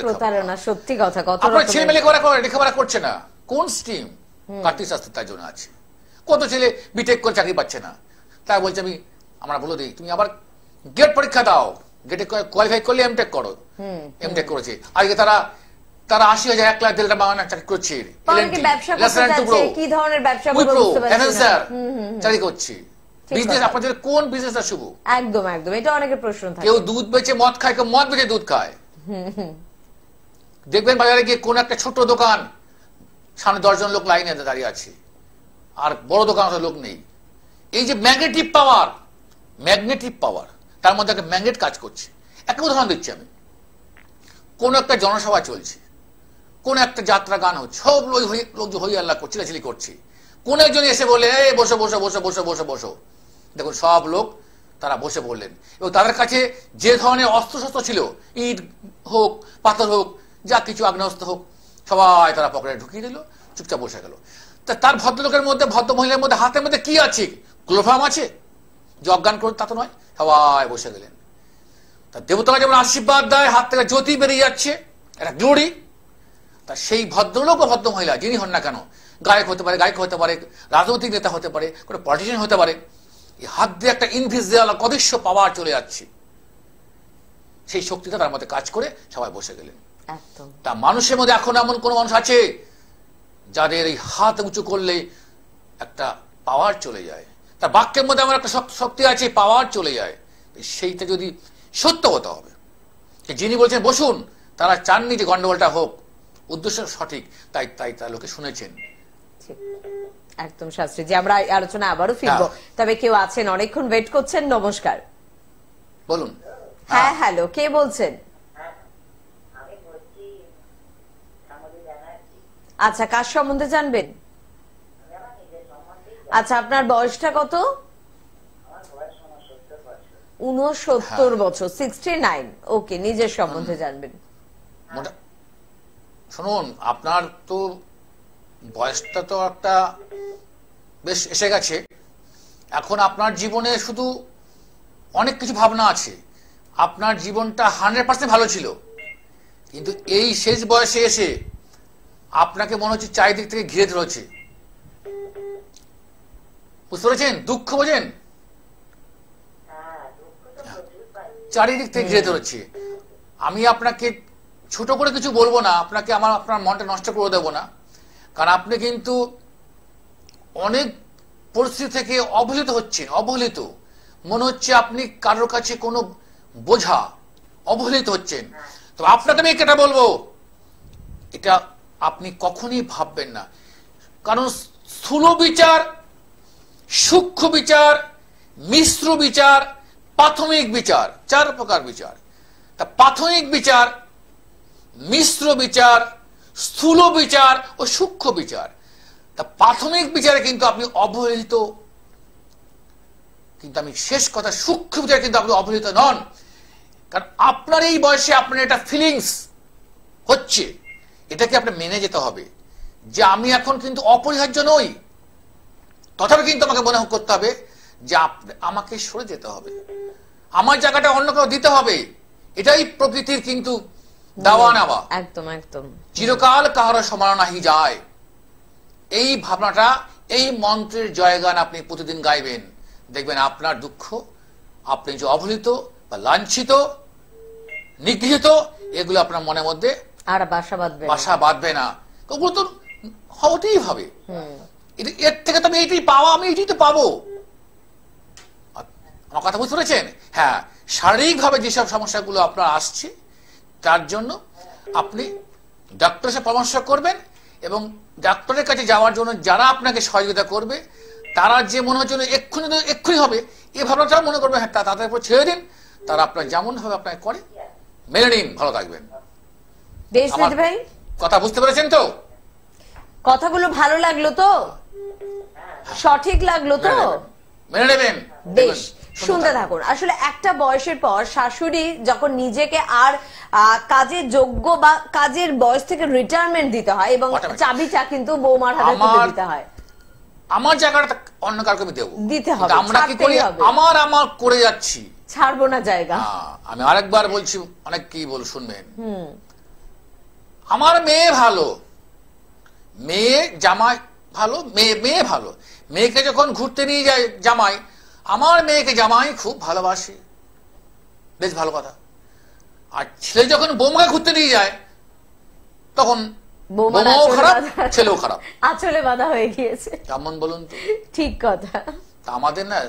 প্রতারণা। সত্যি কথা। কত আপনার ছেলে মেলে লেখাপড়া করছে না, কোন স্ট্রিম? কার্তিক শাস্ত্র তার জন্য আছে। কত ছেলে বিটেক করে চাকরি পাচ্ছে না, তাই বলছে আমরা বলে দিই তুমি আবার গেট পরীক্ষা দাও, গেটে কোয়ালিফাই করলে এমটেক করো। এমটেক করেছে, আজকে তারা 80,000 1 লাখ দেড় বাংলা চাকরি করছে, কি ধরনের ব্যবসা চাকরি করছে। বিজনেস আপনাদের কোন বিজনেসটা শুভ? একদম একদম, এটা অনেকের প্রশ্ন থাকে। কেউ দুধ বেচে মদ খায়, কেউ মদ বেচে দুধ খায়। দেখবেন বাজারে গিয়ে কোন একটা ছোট দোকান, সামনে 10 জন লোক লাইনে দাঁড়িয়ে আছে, আর বড় দোকান লোক নেই। এই যে ম্যাগনেটিক পাওয়ার, তার মধ্যে একটা ম্যাগনেট কাজ করছে। একটা উদাহরণ দিচ্ছি আমি, কোন একটা জনসভা চলছে, কোন একটা যাত্রা গান হচ্ছে, সব লোক হই আল্লাহ করছে, চিলাচিলি করছে। কোন একজন এসে বলে বসো বসো বসো বসো বসো বসো, দেখুন সব লোক তারা বসে পড়লেন, এবং তাদের কাছে যে ধরনের অস্ত্রশস্ত্র ছিল, ইট হোক পাথর হোক যা কিছু আগ্নেয়াস্ত্র হোক, সবাই তারা পকেটে ঢুকিয়ে দিল, চুপচাপ বসে গেল। তার ভদ্রলোকের মধ্যে, ভদ্র মহিলার মধ্যে হাতের মধ্যে কি আছে? ক্লোফার্ম আছে যে অজ্ঞান করুন তা তো নয়, সবাই বসে গেলেন। তা দেবতারা যেমন আশীর্বাদ দেয়, হাত থেকে জ্যোতি বেরিয়ে যাচ্ছে, একটা গ্লোরি। তা সেই ভদ্রলোক ও ভদ্র মহিলা যিনি হন না কেন, গায়ক হতে পারে, রাজনৈতিক নেতা হতে পারে, কোনো পলিটিশিয়ান হতে পারে, এই হাত দিয়ে একটা ইনভিজিবল অদৃশ্য পাওয়ার চলে যাচ্ছে, সেই শক্তিটা তার মধ্যে কাজ করে সবাই বসে গেলেন। তা মানুষের মধ্যে এখন এমন কোন মানুষ আছে যাদের এই হাত উঁচু করলে একটা পাওয়ার চলে যায়, তার বাক্যের মধ্যে আমার একটা শক্তি আছে, পাওয়ার চলে যায়। সেইটা যদি সত্য হতে হবে, যিনি বলছেন বসুন, তারা চাননি যে গন্ডগোলটা হোক, উদ্দেশ্য সঠিক, তাই তার লোকে শুনেছেন। একদম শাস্ত্রীজি, আমরা আলোচনা আবারও ফিরবো, তবে কেউ আছেন অনেকক্ষণ ওয়েট করছেন। নমস্কার, বলুন। হ্যাঁ হ্যালো, কে বলছেন? আমি বলছি সম্বন্ধে জানার কি? আচ্ছা, কার সম্বন্ধে জানবেন? আমি আমার নিজের সম্বন্ধে আচ্ছা, আপনার বয়সটা কত? আমার বয়স 69 বছর। 69 বছর, 69। ওকে, নিজের সম্বন্ধে জানবেন। মোটা- শুনুন, আপনার তো বয়সটা তো একটা বেশ এসে গেছে। এখন আপনার জীবনে শুধু অনেক কিছু ভাবনা আছে। আপনার জীবনটা 100% ভালো ছিল, কিন্তু এই শেষ বয়সে এসে আপনাকে মনে হচ্ছে চারিদিক থেকে ঘিরে ধরেছে। বুঝতে পেরেছেন? দুঃখ বোঝেন? হ্যাঁ, দুঃখ তো প্রচুর পাই। চারিদিক থেকে ঘিরে ধরেছে। আমি আপনাকে ছোট করে কিছু বলবো না, আপনাকে আপনার মনটা নষ্ট করে দেবো না, কারণ আপনি কিন্তু অনেক পরিস্থিতি থেকে অবহেলিত হচ্ছেন। অবহেলিত মনে হচ্ছে আপনি কারোর কাছে কোনো বোঝা, অবহেলিত হচ্ছেন। তো আপনাকে আমি এটা বলবো, এটা আপনি কখনই ভাববেন না। কারণ স্থূল বিচার, সূক্ষ্ম বিচার, মিশ্র বিচার, প্রাথমিক বিচার, 4 প্রকার বিচার। তা প্রাথমিক বিচার, মিশ্র বিচার, স্থূল বিচার ও সূক্ষ্ম বিচার। তা প্রাথমিক বিচারে কিন্তু আপনি অবহেলিত, কিন্তু আমি শেষ কথা, সূক্ষ্ম বিচারে কিন্তু আপনি অবহেলিত নন। কারণ আপনার এই বয়সে আপনার এটা ফিলিংস হচ্ছে, এটাকে আপনি মেনে যেতে হবে যে আমি এখন কিন্তু অপরিহার্য নই। তথাপি কিন্তু আমাকে মনে করতে হবে যে আমাকে সরে যেতে হবে, আমার জায়গাটা অন্য কেউ দিতে হবে। এটাই প্রকৃতির কিন্তু দেওয়া নেওয়া। একদম একদম। চিরকাল কাহারও সমান নাহি যায়, এই ভাবনাটা, এই মন্ত্রের জয়গান আপনি প্রতিদিন গাইবেন। দেখবেন আপনার দুঃখ, আপনি যে অবহেলিত বা লাঞ্ছিত, নিগৃহীত, এগুলো আপনার মনের মধ্যে আর বাসা বাঁধবে না। ওগুলো তো হতেই হবে। এর থেকে তো আমি এইটাই পাওয়া, আমি এইটাই তো পাবো। আমার কথা বুঝতে পেরেছেন? হ্যাঁ, শারীরিকভাবে যেসব সমস্যাগুলো আপনার আসছে, তার জন্য আপনি ডাক্তারের সাথে পরামর্শ করবেন, এবং ডাক্তারের কাছে যাওয়ার জন্য যারা আপনাকে সহযোগিতা করবে, তারা যে মনে হচ্ছে এক্ষুনি হবে, এই ভাবনাটাও মনে করবে, হ্যাঁ তাদের উপর ছেড়ে দিন, তারা আপনার যেমন ভাবে আপনাকে করে মেনে নিন, ভালো থাকবেন। দেশনাথ ভাই, কথা বুঝতে পেরেছেন তো? কথাগুলো ভালো লাগলো তো? সঠিক লাগলো তো? মেনে নেবেন। বেশ, শুনতে থাকুন। আসলে একটা বয়সের পর শাশুড়ি যখন নিজেকে আর কাজের যোগ্য বা কাজের বয়স থেকে রিটায়ারমেন্ট দিতে হয়, এবং চাবিটা কিন্তু বৌমার হাতে তুলে দিতে হয়। আমার জায়গাটা অন্য কাউকে আমি দেবো, দিতে হবে, আমরা কি করি, আমার করে যাচ্ছি, ছাড়বো না জায়গা। আমি আরেকবার বলছি, অনেক কি শুনবেন। আমার মেয়ে ভালো, মেয়ে জামাই ভালো, মেয়ে ভালো, মেয়েকে যখন ঘুরতে নিয়ে যায় জামাই, আমার মেয়েকে জামাই খুব ভালোবাসে, বেশ ভালো কথা। আর ছেলে যখন বৌমাকে ঘুরতে নিয়ে যায়, তখন বৌমাও খারাপ, ছেলেও খারাপ, আঁচলে বাঁধা হয়ে গিয়েছে। কেমন বলুন তো? ঠিক কথা। আমাদের না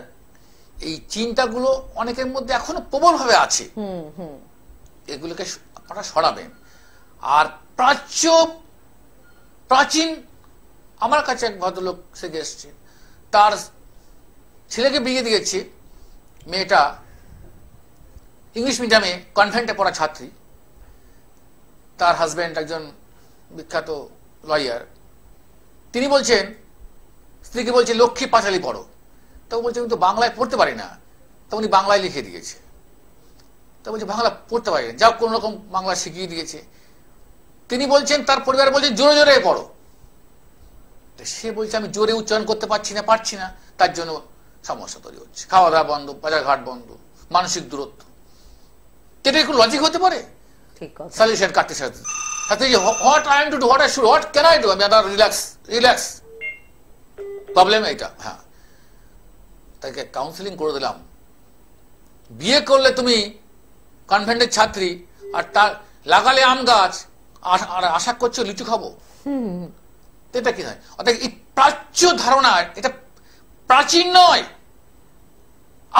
এই চিন্তাগুলো অনেকের মধ্যে এখনো প্রবল ভাবে আছে, এগুলোকে আপনারা সরাবেন। আর প্রাচীন, আমার কাছে এক ভদ্রলোক সে এসছে, তার ছেলেকে বিয়ে দিয়েছে, মেয়েটা ইংলিশ মিডিয়ামে কনভেন্টে পড়া ছাত্রী, তার হাজবেন্ড একজন বিখ্যাত লয়ার। তিনি বলছেন, স্ত্রীকে বলছে লক্ষ্মী পাঁচালী পড়ো, তো বলছে কিন্তু বাংলায় পড়তে পারি না, তো উনি বাংলায় লিখে দিয়েছে। তো বলছে বাংলা পড়তে পারি না, যাও কোন রকম বাংলা শিখিয়ে দিয়েছে। তিনি বলছেন, তার পরিবার বলছে জোরে জোরে পড়ো, সে বলছে আমি জোরে উচ্চারণ করতে পারছি না, তার জন্য সমস্যা তৈরি হচ্ছে, খাওয়া দাওয়া বন্ধ, বাজার ঘাট বন্ধ, মানসিক দূরত্ব। এটা একটু লজিক হতে পারে? সলিউশন কাটতে সাথে what I am to do, what I should, what can I do, আমি রিল্যাক্স প্রবলেম এটা। হ্যাঁ, তাকে কাউন্সিলিং করে দিলাম। বিয়ে করলে তুমি কনভেন্টের ছাত্রী, আর তার লাগালে আম গাছ, আর আশা করছো লিচু খাবো, এটা কি হয়? অর্থাৎ এই প্রাচ্য ধারণা, এটা প্রাচীন নয়,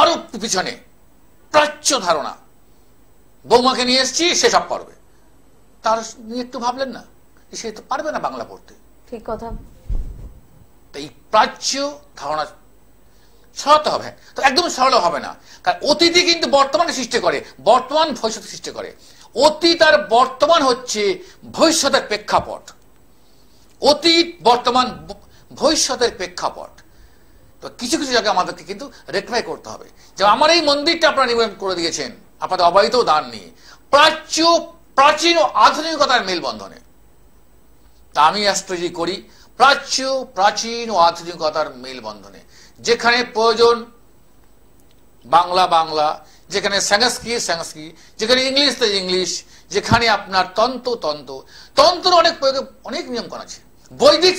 আরো পিছনে প্রাচ্য ধারণা। বৌমাকে নিয়ে এসছি, সে সব পারবে, তার নিয়ে একটু ভাবলেন না? সে তো পারবে না বাংলা পড়তে। ঠিক কথা। এই প্রাচ্য ধারণা সরাতে হবে। তো একদম সরল হবে না, কারণ অতীতই কিন্তু বর্তমানে সৃষ্টি করে, বর্তমান ভবিষ্যৎ সৃষ্টি করে। অতীত আর বর্তমান হচ্ছে ভবিষ্যতের প্রেক্ষাপট। অতীত, বর্তমান, ভবিষ্যতের প্রেক্ষাপট। তো কিছু কিছু জায়গায় আমাদেরকে কিন্তু রেকটিফাই করতে হবে। যেমন আমার এই মন্দিরটা আপনারা নির্মাণ করে দিয়েছেন আপনাদের অবৈধ দান নিয়ে, প্রাচীন ও আধুনিকতার মেলবন্ধনে। তা আমি অ্যাস্ট্রোলজি করি প্রাচীন ও আধুনিকতার মেলবন্ধনে। যেখানে প্রয়োজন বাংলা বাংলা, যেখানে সংস্কৃত, যেখানে ইংলিশ, যেখানে আপনার তন্ত্র অনেক প্রয়োগে অনেক নিয়ম করা আছে। বৈদিক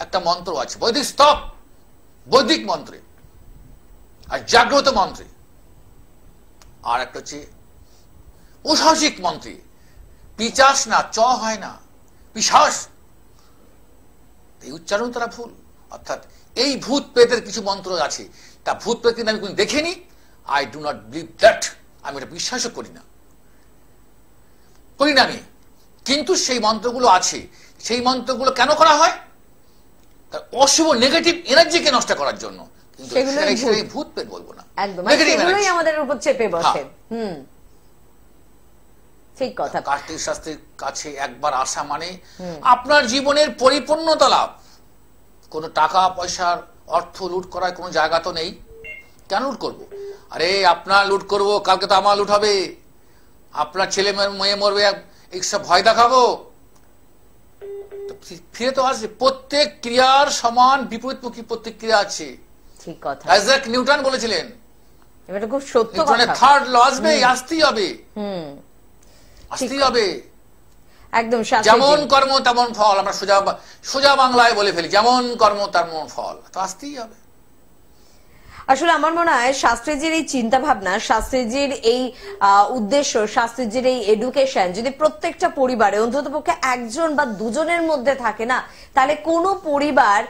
একটা মন্ত্র আছে, বৈদিক স্তব, বৈদিক মন্ত্রে, আর জাগ্রত মন্ত্রে, আর একটা হচ্ছে ঐশাসিক মন্ত্রে। পিচাস না, চ হয় না, পিশাস, এই উচ্চারণ তারা ভুল। অর্থাৎ এই ভূত প্রেতের কিছু মন্ত্র আছে, তা ভূত প্রেত কিন্তু আমি কোনো দেখিনি। I do not believe that, আমি এটা বিশ্বাসও করি না আমি। কিন্তু সেই মন্ত্রগুলো আছে। সেই মন্ত্রগুলো কেন করা হয়? অশুভ নেগেটিভ এনার্জিকে নষ্ট করার জন্য। কিন্তু সেটাই ভূত প্রেত বলবো না, সেগুলোই আমাদের উপর চেপে বসে। ঠিক কথা। কার্তিক শাস্ত্রীর কাছে একবার আসা মানে আপনার জীবনের পরিপূর্ণতা লাভ। কোনো টাকা পয়সার অর্থ লুট করার কোনো জায়গা তো নেই। কেন লুট করবো? আরে আপনার লুট করবো, কালকে তো আমার লুট হবে, আপনার ছেলে মেয়ে মরবে, এইসব ভয় দেখাবো। ফিরে তো আসবে। প্রত্যেক ক্রিয়ার সমান বিপরীতমুখী প্রতিক্রিয়া আছে। ঠিক কথা। আইজাক নিউটন বলেছিলেন, এটা খুব সত্য কথা। নিউটনের থার্ড ল আসবে, আসতেই হবে, আসতেই হবে। একদম। যেমন কর্ম তেমন ফল, আমরা সোজা বাংলায় বলে ফেলি, যেমন কর্ম তেমন ফল, তো আসতেই হবে। আসলে আমার মনে হয় শাস্ত্রীজির এই চিন্তা ভাবনা, শাস্ত্রীজির এই উদ্দেশ্য, শাস্ত্রীজির এই এডুকেশন যদি প্রত্যেকটা পরিবারে অন্তত পক্ষে একজন বা দুজনের মধ্যে থাকে না, তাহলে কোনো পরিবার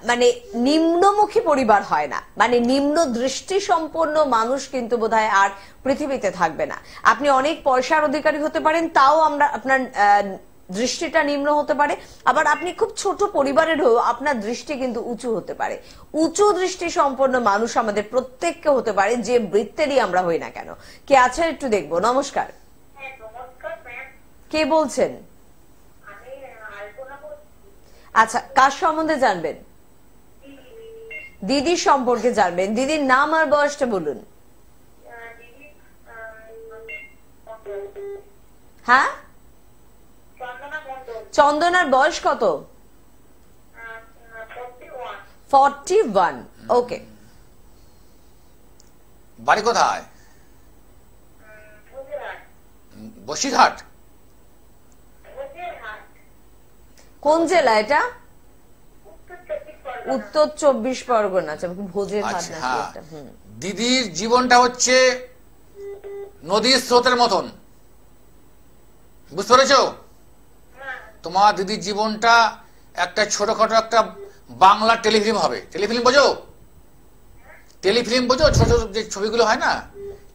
মানে নিম্নমুখী পরিবার হয় না। মানে নিম্ন দৃষ্টি সম্পন্ন মানুষ কিন্তু বোধহয় আর পৃথিবীতে থাকবে না। আপনি অনেক পয়সার অধিকারী হতে পারেন, তাও আপনার দৃষ্টিটা নিম্ন হতে পারে। আবার আপনি খুব ছোট পরিবারেরও আপনার দৃষ্টি কিন্তু উঁচু হতে পারে। উঁচু দৃষ্টি সম্পন্ন মানুষ আমাদের প্রত্যেককে হতে পারে, যে বৃত্তেরই আমরা হই না কেন। কে আছেন একটু দেখবো। নমস্কার। কে বলছেন? আচ্ছা, কার সম্বন্ধে জানবেন? দিদির সম্পর্কে জানবেন। দিদির নাম আর বয়সটা বলুন। হ্যাঁ, চন্দনার বয়স কত? 41। ওকে। বাড়ি কোথায়? বসিরহাট। কোন জেলা এটা? উত্তর 24 পরগনা। ভোজের হাট নাকি এটা? দিদির জীবনটা হচ্ছে নদীর স্রোতের মতন, বুঝতে পেরেছো? তোমার দিদির জীবনটা একটা ছোটখাটো একটা বাংলা টেলিফিল্ম হবে। টেলিফিল্ম বোঝো? টেলিফিল্ম বোঝো? ছোট ছোট যে ছবিগুলো হয় না,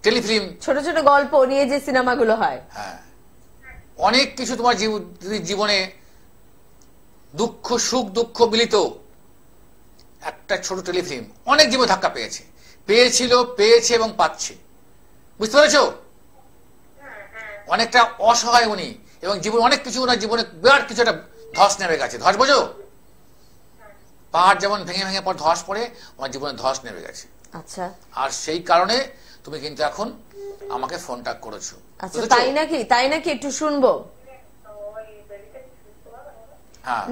টেলিফিল্ম, ছোট ছোট গল্প নিয়ে যে সিনেমাগুলো হয়। হ্যাঁ, অনেক কিছু তোমার দিদির জীবনে, দুঃখ সুখ দুঃখ মিলিত একটা ছোট টেলিফিল্ম অনেক জীবনে ধাক্কা পেয়েছে এবং পাচ্ছে। বুঝতে পেরেছো? অনেকটা অসহায় উনি, এবং জীবন অনেক কিছু, ওনার জীবনে বিরাট কিছু একটা ধস নেমে গেছে। ধস বোঝো? পাহাড় যেমন ভেঙে ভেঙে পর ধস পড়ে, ওনার জীবনে ধস নেমে গেছে। আচ্ছা। আর সেই কারণে তুমি কিন্তু এখন আমাকে ফোনটা করেছো। আচ্ছা, তাই নাকি? একটু শুনবো।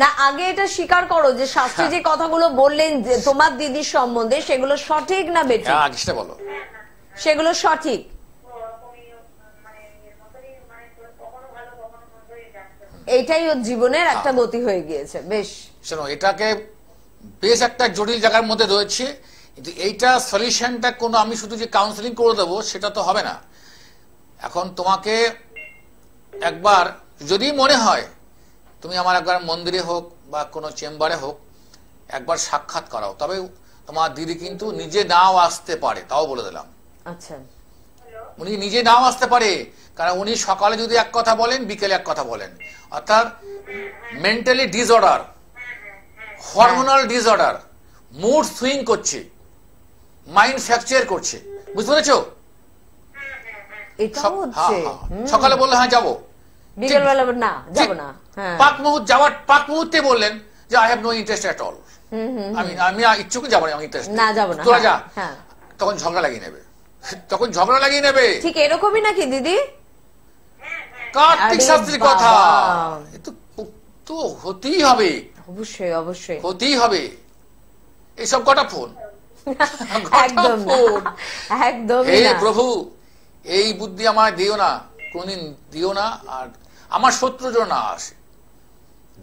না, আগে এটা স্বীকার করো যে শাস্ত্রী যে কথাগুলো বললেন যে তোমার দিদির সম্বন্ধে, সেগুলো সঠিক না বেঠিক? আগে সেটা বলো। সেগুলো সঠিক। এটাই ওর জীবনের একটা গতি হয়ে গিয়েছে। বেশ, শোনো, এটাকে বেশ একটা জটিল জায়গার মধ্যে রয়েছে, কিন্তু এইটা সলিউশনটা কোনো আমি শুধু যে কাউন্সিলিং করে দেবো সেটা তো হবে না। এখন তোমাকে একবার যদি মনে হয়, তুমি আমার একবার মন্দিরে হোক বা কোনো চেম্বারে হোক একবার সাক্ষাৎ করাও, তবে তোমার দিদি কিন্তু নিজে নাও আসতে পারে, তাও বলে দিলাম। আচ্ছা। উনি নিজে নাও আসতে পারে, কারণ উনি সকালে যদি এক কথা বলেন, বিকেলে এক কথা বলেন। অর্থাৎ mentally disorder, hormonal disorder, mood swing করছে, মাইন্ড ফ্র্যাকচার করছে, বুঝতে পেরেছো? এটাও হচ্ছে। সকালে বললে হ্যাঁ যাবো, বিকেল বেলা না যাবো না, হ্যাঁ পাক মুহূর্তে বললেন যে I have no interest at all, আমি ইচ্ছুক যাবো না, আমি ইন্টারেস্ট না যাবো না, তোরা যা। হ্যাঁ তখন ঝগড়া লাগিয়ে নেবে, তখন ঝগড়া লাগিয়ে নেবে। ঠিক এরকমই নাকি দিদি? কার্তিক আরে শাস্ত্রীর কথা বাবা। তো হতেই হবে, অবশ্যই অবশ্যই, হতেই হবে। এইসব কটা ফোন, একদম না, একদমই হে না। প্রভু এই বুদ্ধি আমায় দিও না, কোনদিন দিও না। আর আমার শত্রু যেন না আসে।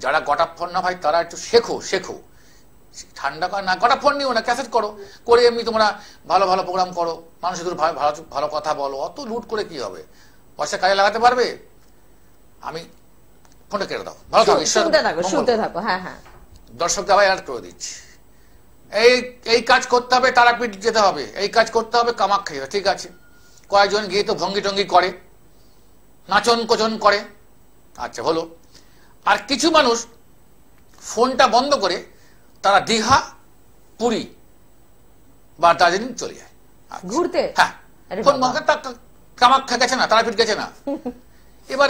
যারা গটা ফোন না ভাই তারা একটু শেখো ঠান্ডা না, গটা ফোন নিও না, ক্যাসেট করো, করে এমনি তোমরা ভালো ভালো প্রোগ্রাম করো, মানুষের ভালো কথা বলো। অত লুট করে কি হবে, পয়সা কাজে লাগাতে পারবে? আমি ফোনটা কেটে দাও, ভালো থাকো, শুনতে থাকো। হ্যাঁ হ্যাঁ, দর্শকদের আবার অ্যাড করে দিচ্ছি। এই কাজ করতে হবে, তারাপীঠ যেতে হবে, এই কাজ করতে হবে, কামাখ্যা যেতে হবে। ঠিক আছে, কয়েকজন গিয়ে তো ভঙ্গি টঙ্গি করে, নাচন কোচন করে, আচ্ছা হলো। আর কিছু মানুষ ফোনটা বন্ধ করে তারা দীঘা, পুরী বা দার্জিলিং চলে যায় ঘুরতে। হ্যাঁ, ফোন কামাখ্যা গেছে না, তারাপীঠ গেছে না। এবার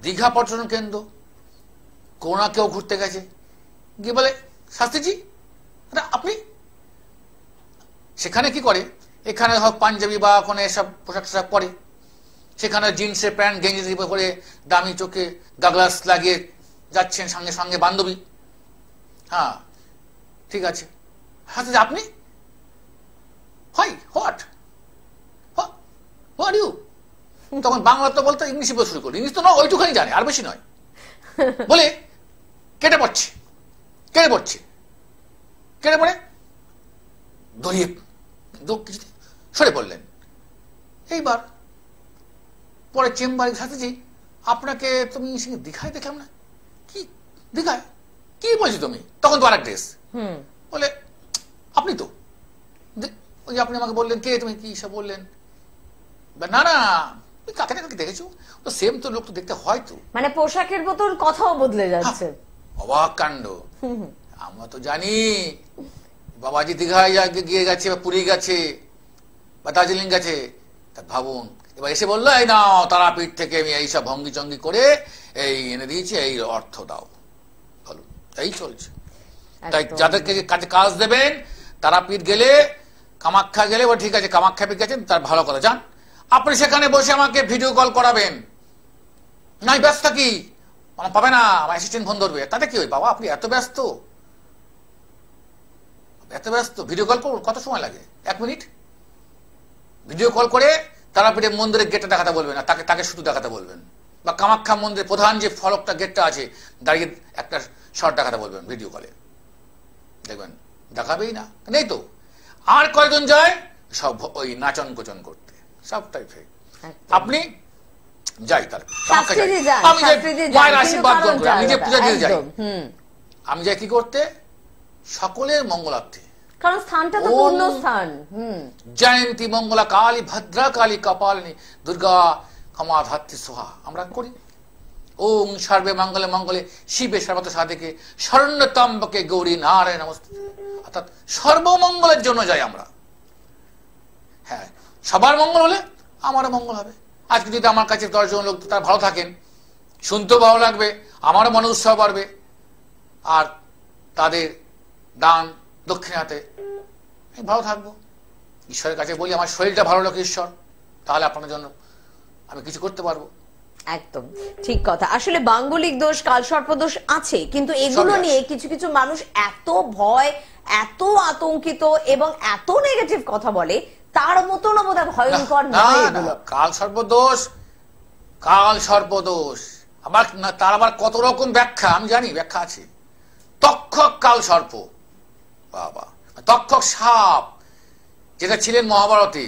দীঘা পর্যটন কেন্দ্র, করোনা কেউ ঘুরতে গেছে, গিয়ে বলে শাস্ত্রীজি আপনি সেখানে কি করে, এখানে হোক পাঞ্জাবি বা ওখানে এসব পোশাক টোশাক পরে, সেখানে জিন্সের প্যান্ট গেঞ্জি পরে দামি চোখে গাগলাস লাগিয়ে যাচ্ছেন, সঙ্গে সঙ্গে বান্ধবী। হ্যাঁ ঠিক আছে, হ্যাঁ আপনি হোয়াট ইউ, তখন বাংলা তো বলতে ইংলিশে বলতে শুরু করলো, ইংলিশ তো নয় ওইটুখানি জানে, আর বেশি নয়, বলে কেটে পড়ে দড়িয়ে সরে পড়লেন। এইবার পরে চেম্বারে সাথেছি, আপনাকে তুমি দীঘায় দেখলাম না, কি দীঘায় কি বলছি তুমি? তখন তো আর এক ড্রেস, বলে আপনি তো ওই আপনি আমাকে বললেন কে তুমি, কি সব বললেন, না না কাকে না কাকে দেখেছো, তো সেম তো লোক তো দেখতে হয় তো, মানে পোশাকের মতন কথাও বদলে যাচ্ছে। অবাক কাণ্ড। আমরা তো জানি বাবাজি দীঘায় গিয়ে গেছে বা পুরী গেছে বা দার্জিলিং গেছে, তা ভাবুন এবার এসে বললো এই নাও তারাপীঠ থেকে আমি এইসব ভঙ্গি চঙ্গি করে এই এনে দিয়েছি, এই অর্থ দাও, বলুন এই চলছে। তাই যাদেরকে কাজে কাজ দেবেন, তারাপীঠ গেলে, কামাখ্যা গেলে, ও ঠিক আছে কামাখ্যা পীঠ গেছেন তার ভালো কথা, যান আপনি সেখানে বসে আমাকে ভিডিও কল করাবেন, নাই ব্যস্ত কি আমার পাবে না, আমার অ্যাসিস্ট্যান্ট ফোন ধরবে, তাতে কি হয় বাবা, আপনি এত ব্যস্ত ভিডিও কল করুন, কত সময় লাগে, 1 মিনিট ভিডিও কল করে তারাপীঠের মন্দিরের গেটটা দেখাতে বলবেন, না তাকে শুধু দেখাতে বলবেন, বা কামাখ্যা মন্দিরের প্রধান যে ফলকটা গেটটা আছে দাঁড়িয়ে একটা শট দেখাতে বলবেন ভিডিও কলে, দেখবেন দেখাবেই না, নেই তো। আর কয়েকজন যায় সব ওই নাচন কোচন করতে, সবটাই ফেক। আপনি যাই তার আমি মায়ের আশীর্বাদ গ্রহণ করি, আমি যে পূজা দিতে যাই, আমি যাই কি করতে, সকলের মঙ্গলার্থে, কারণ স্থানটা তো পূর্ণ স্থান। জয়ন্তী মঙ্গলা কালী ভদ্রা কালী কপালিনী দুর্গা ক্ষমা ধাত্রী সোহা আমরা করি। ওং সর্বে মঙ্গলে মঙ্গলে শিবে সর্বত সাধকে শরণ্যতম্বকে গৌরী নারায়ণ নমস্তে, অর্থাৎ সর্বমঙ্গলের জন্য যাই আমরা। হ্যাঁ, সবার মঙ্গল হলে আমারও মঙ্গল হবে। আজকে যদি আমার কাছে 10 জন লোক তারা ভালো থাকেন, শুনতেও ভালো লাগবে, আমারও মনে উৎসাহ বাড়বে, আর তাদের দান দক্ষিণাতে আমি ভালো থাকবো। ঈশ্বরের কাছে বলি আমার শরীরটা ভালো লাগে ঈশ্বর, তাহলে আপনাদের জন্য আমি কিছু করতে পারবো। একদম ঠিক কথা। আসলে মাঙ্গলিক দোষ, কালসর্প দোষ আছে, কিন্তু এগুলো নিয়ে কিছু কিছু মানুষ এত ভয়, এত আতঙ্কিত এবং এত নেগেটিভ কথা বলে, তার মতন বোধহয় ভয়ঙ্কর নয় এগুলো। কাল সর্পদোষ আবার তার আবার কত রকম ব্যাখ্যা আমি জানি, ব্যাখ্যা আছে। তক্ষক কাল সর্প, বাবা তক্ষক সাপ যেটা ছিলেন মহাভারতে,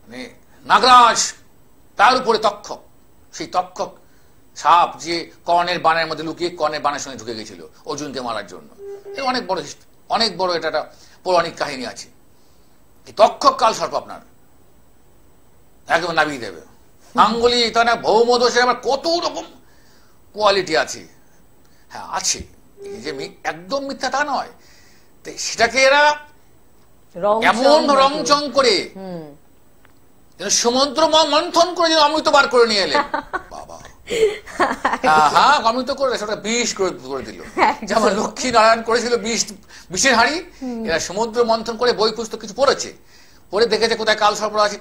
মানে নাগরাজ তার উপরে তক্ষক, সেই তক্ষক সাপ যে কর্ণের বানের মধ্যে লুকিয়ে কর্ণের বানের সঙ্গে ঢুকে গেছিল অর্জুনকে মারার জন্য, অনেক বড় এটা একটা পৌরাণিক কাহিনী আছে। তক্ষক কাল সর্প আপনার একদম নামিয়ে দেবে। মাঙ্গলি তার না ভৌম দোষের আবার কত রকম কোয়ালিটি আছে। হ্যাঁ আছে, এই যে একদম মিথ্যা তা নয়, সেটাকে এরা এমন রংচং করে সমুদ্র মন্থন করে যেন অমৃত বার করে নিয়ে এলেন। বাবা, হ্যাঁ অমৃত করে সেটা বিষ করে দিল। যেমন লক্ষ্মী নারায়ণ করেছিল বিষের হাঁড়ি, এরা সমুদ্র মন্থন করে বই পুস্তক কিছু পড়েছে, পড়ে দেখেছে কোথায় কাল সর্প আছে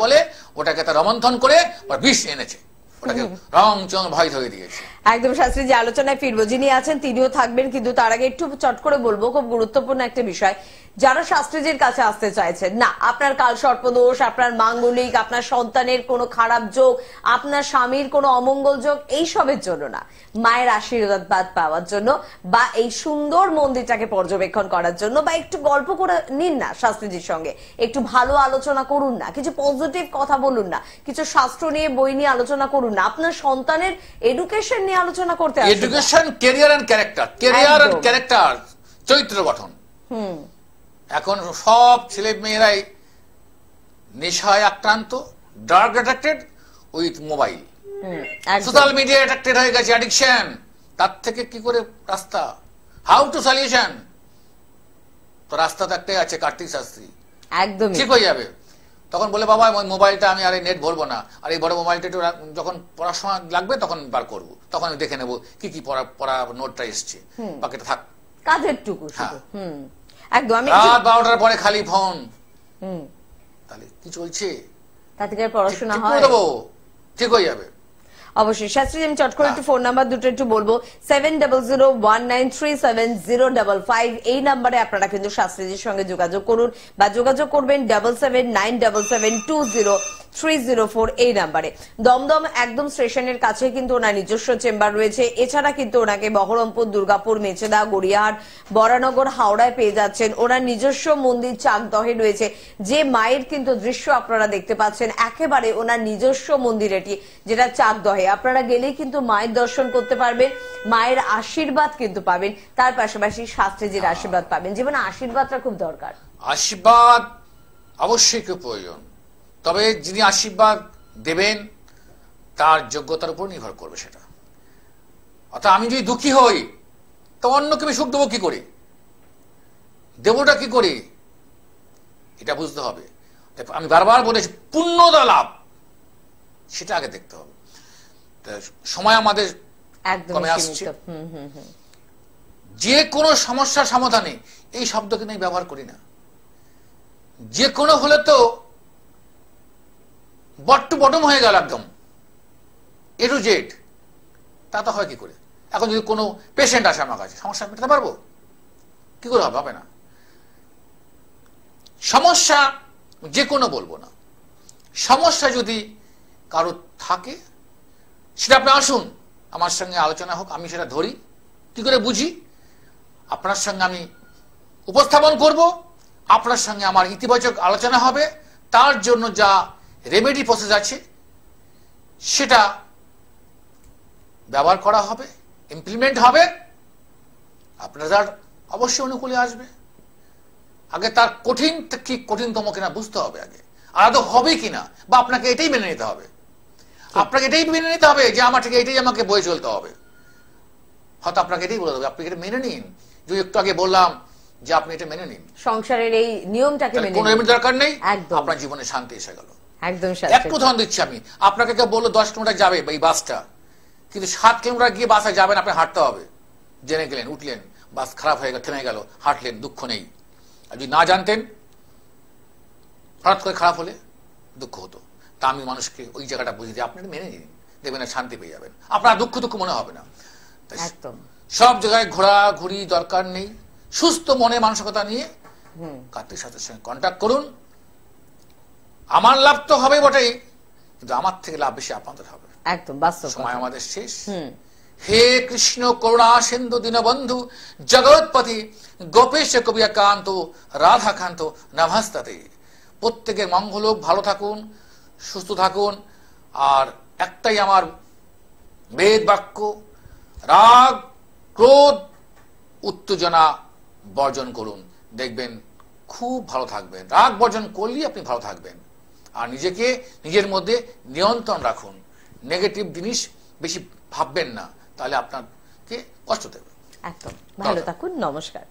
বলে ওটাকে তারা রমন্থন করে বিষ এনেছে, ওটাকে রং চং ভয় ধরে দিয়েছে। একদম শাস্ত্রী, যে আলোচনায় ফিরবো, যিনি আছেন তিনিও থাকবেন, কিন্তু তার আগে একটু চট করে বলবো খুব গুরুত্বপূর্ণ একটা বিষয়। যারা শাস্ত্রীজির কাছে আসতে চাইছেন, না আপনার কাল সর্পদোষ, আপনার মাঙ্গলিক, আপনার সন্তানের কোনো খারাপ যোগ, আপনার স্বামীর কোনো অমঙ্গল যোগ, এইসবের জন্য না, মায়ের আশীর্বাদ পাওয়ার জন্য বা এই সুন্দর মন্দিরটাকে পর্যবেক্ষণ করার জন্য, বা একটু গল্প করে নিন না শাস্ত্রীজির সঙ্গে, একটু ভালো আলোচনা করুন না, কিছু পজিটিভ কথা বলুন না, কিছু শাস্ত্র নিয়ে বই নিয়ে আলোচনা করুন না, আপনার সন্তানের এডুকেশন নিয়ে আলোচনা করতে আসুন। এডুকেশন, ক্যারিয়ার এন্ড ক্যারেক্টার, চরিত্র গঠন। এখন সব ছেলে মেয়েরাই নেশায় আক্রান্ত, drug addicted with mobile, social media addicted হয়ে গেছে, অ্যাডিকশন। তার থেকে কি করে রাস্তা, হাউ টু সলিউশন? তো রাস্তা তো একটাই আছে, কার্তিক শাস্ত্রী, একদম ঠিক হয়ে যাবে। তখন বলে বাবা মোবাইলটা আমি আর নেট ভরবো না, আর এই বড় মোবাইলটা একটু যখন পড়াশোনা লাগবে তখন বার করবো, তখন আমি দেখে নেবো কি পড়া নোটটা এসছে, বাকিটা থাক কাজের টুকু। একদম, আমি রাত 12টার পরে খালি ফোন, তাহলে কি চলছে? তাতে কি পড়াশোনা হয়? ঠিক হয়ে যাবে অবশ্যই। শাস্ত্রী, আমি চট করে একটু ফোন নাম্বার দুটো একটু বলবো। 7001937055 এই নাম্বারে আপনারা কিন্তু শাস্ত্রীজির সঙ্গে যোগাযোগ করুন, বা যোগাযোগ করবেন 779777203004 এই নাম্বারে। দমদম একদম স্টেশনের কাছে কিন্তু ওনার নিজস্ব চেম্বার রয়েছে। এছাড়া কিন্তু ওনাকে বহরমপুর, দুর্গাপুর, মেচেদা, গড়িয়াহাট, বরানগর, হাওড়ায় পেয়ে যাচ্ছেন। ওনার নিজস্ব মন্দির চাকদহে রয়েছে, যে মায়ের কিন্তু দৃশ্য আপনারা দেখতে পাচ্ছেন, একেবারে ওনার নিজস্ব মন্দির এটি, যেটা চাকদহে। আপনারা গেলেই কিন্তু মায়ের দর্শন করতে পারবেন, মায়ের আশীর্বাদ কিন্তু পাবেন, তার পাশাপাশি শাস্ত্রীজির আশীর্বাদ পাবেন। জীবনে আশীর্বাদটা খুব দরকার, আশীর্বাদ অবশ্যই খুব প্রয়োজন, তবে যিনি আশীর্বাদ দেবেন তার যোগ্যতার উপর নির্ভর করবে সেটা। অর্থাৎ আমি যদি দুঃখী হই তো অন্যকে আমি সুখ দেবো কি করে, দেবটা কি করে, এটা বুঝতে হবে। আমি বারবার বলেছি পুণ্যদা লাভ, সেটা আগে দেখতে হবে। সময় আমাদের কমে আসছে, যে কোনো সমস্যার সমাধানে এই শব্দ কিন্তু আমি ব্যবহার করি না। যে কোনো হলে তো বট্টু বটম হয়ে গেল একদম এ টু জেড, তা তো হয় কি করে? এখন যদি কোনো পেশেন্ট আসে আমার কাছে, সমস্যা মেটাতে পারবো কি করে? হবে না। সমস্যা যে কোনো বলবো না, সমস্যা যদি কারো থাকে সেটা আপনি আসুন, আমার সঙ্গে আলোচনা হোক, আমি সেটা ধরি, কি করে বুঝি, আপনার সঙ্গে আমি উপস্থাপন করব, আপনার সঙ্গে আমার ইতিবাচক আলোচনা হবে, তার জন্য যা রেমেডি প্রসেস আছে সেটা ব্যবহার করা হবে, ইমপ্লিমেন্ট হবে, আপনার অবশ্যই অনুকূলে আসবে। আগে তার কঠিন কি কঠিনতম কিনা বুঝতে হবে আগে, আলাদা হবে কিনা, বা আপনাকে এটাই মেনে নিতে হবে, আপনাকে এটাই মেনে নিতে হবে যে আমার ঠিক এটাই আমাকে বয়ে চলতে হবে। হয়তো আপনাকে এটাই বলে দেবে, আপনি এটা মেনে নিন। যে একটু আগে বললাম যে আপনি এটা মেনে নিন, সংসারের এই নিয়মটাকে মেনে নিন, কোনো দরকার নেই, আপনার জীবনে শান্তি এসে গেল। একদম। একটু উদাহরণ দিচ্ছি আমি, আপনাকে কেউ বললো 10 কিলোমিটার যাবে এই বাসটা, কিন্তু 7 কিলোমিটার গিয়ে বাসে যাবেন, আপনি হাঁটতে হবে, জেনে গেলেন, উঠলেন, বাস খারাপ হয়ে গেল, থেমে গেল, হাঁটলেন, দুঃখ নেই। আর যদি না জানতেন, হঠাৎ করে খারাপ হলে দুঃখ হতো। তা আমি মানুষকে ওই জায়গাটা বুঝিয়ে দিই, আপনি মেনে নিন, দেখবেন শান্তি পেয়ে যাবেন, আপনার দুঃখ মনে হবে না। সব জায়গায় ঘোরাঘুরি দরকার নেই, সুস্থ মনে মানসিকতা নিয়ে কার্তিক সাথে সঙ্গে কন্ট্যাক্ট করুন। আমার লাভ তো হবে বটেই, কিন্তু আমার থেকে লাভ বেশি আপনাদের হবে। একদম বাস্তব। সময় আমাদের শেষ। হে কৃষ্ণ করুণা সিন্ধু দীনবন্ধু জগৎপতি গোপেশ কবিয়াকান্ত রাধাকান্ত নমস্তে। প্রত্যেকের মঙ্গল হোক, ভালো থাকুন, সুস্থ থাকুন। আর একটাই আমার বেদ বাক্য, রাগ ক্রোধ উত্তেজনা বর্জন করুন, দেখবেন খুব ভালো থাকবেন। রাগ বর্জন করলেই আপনি ভালো থাকবেন। আর নিজেকে নিজের মধ্যে নিয়ন্ত্রণ রাখুন, নেগেটিভ জিনিস বেশি ভাববেন না, তাহলে আপনাকে কষ্ট দেবে। একদম ভালো থাকুন, নমস্কার।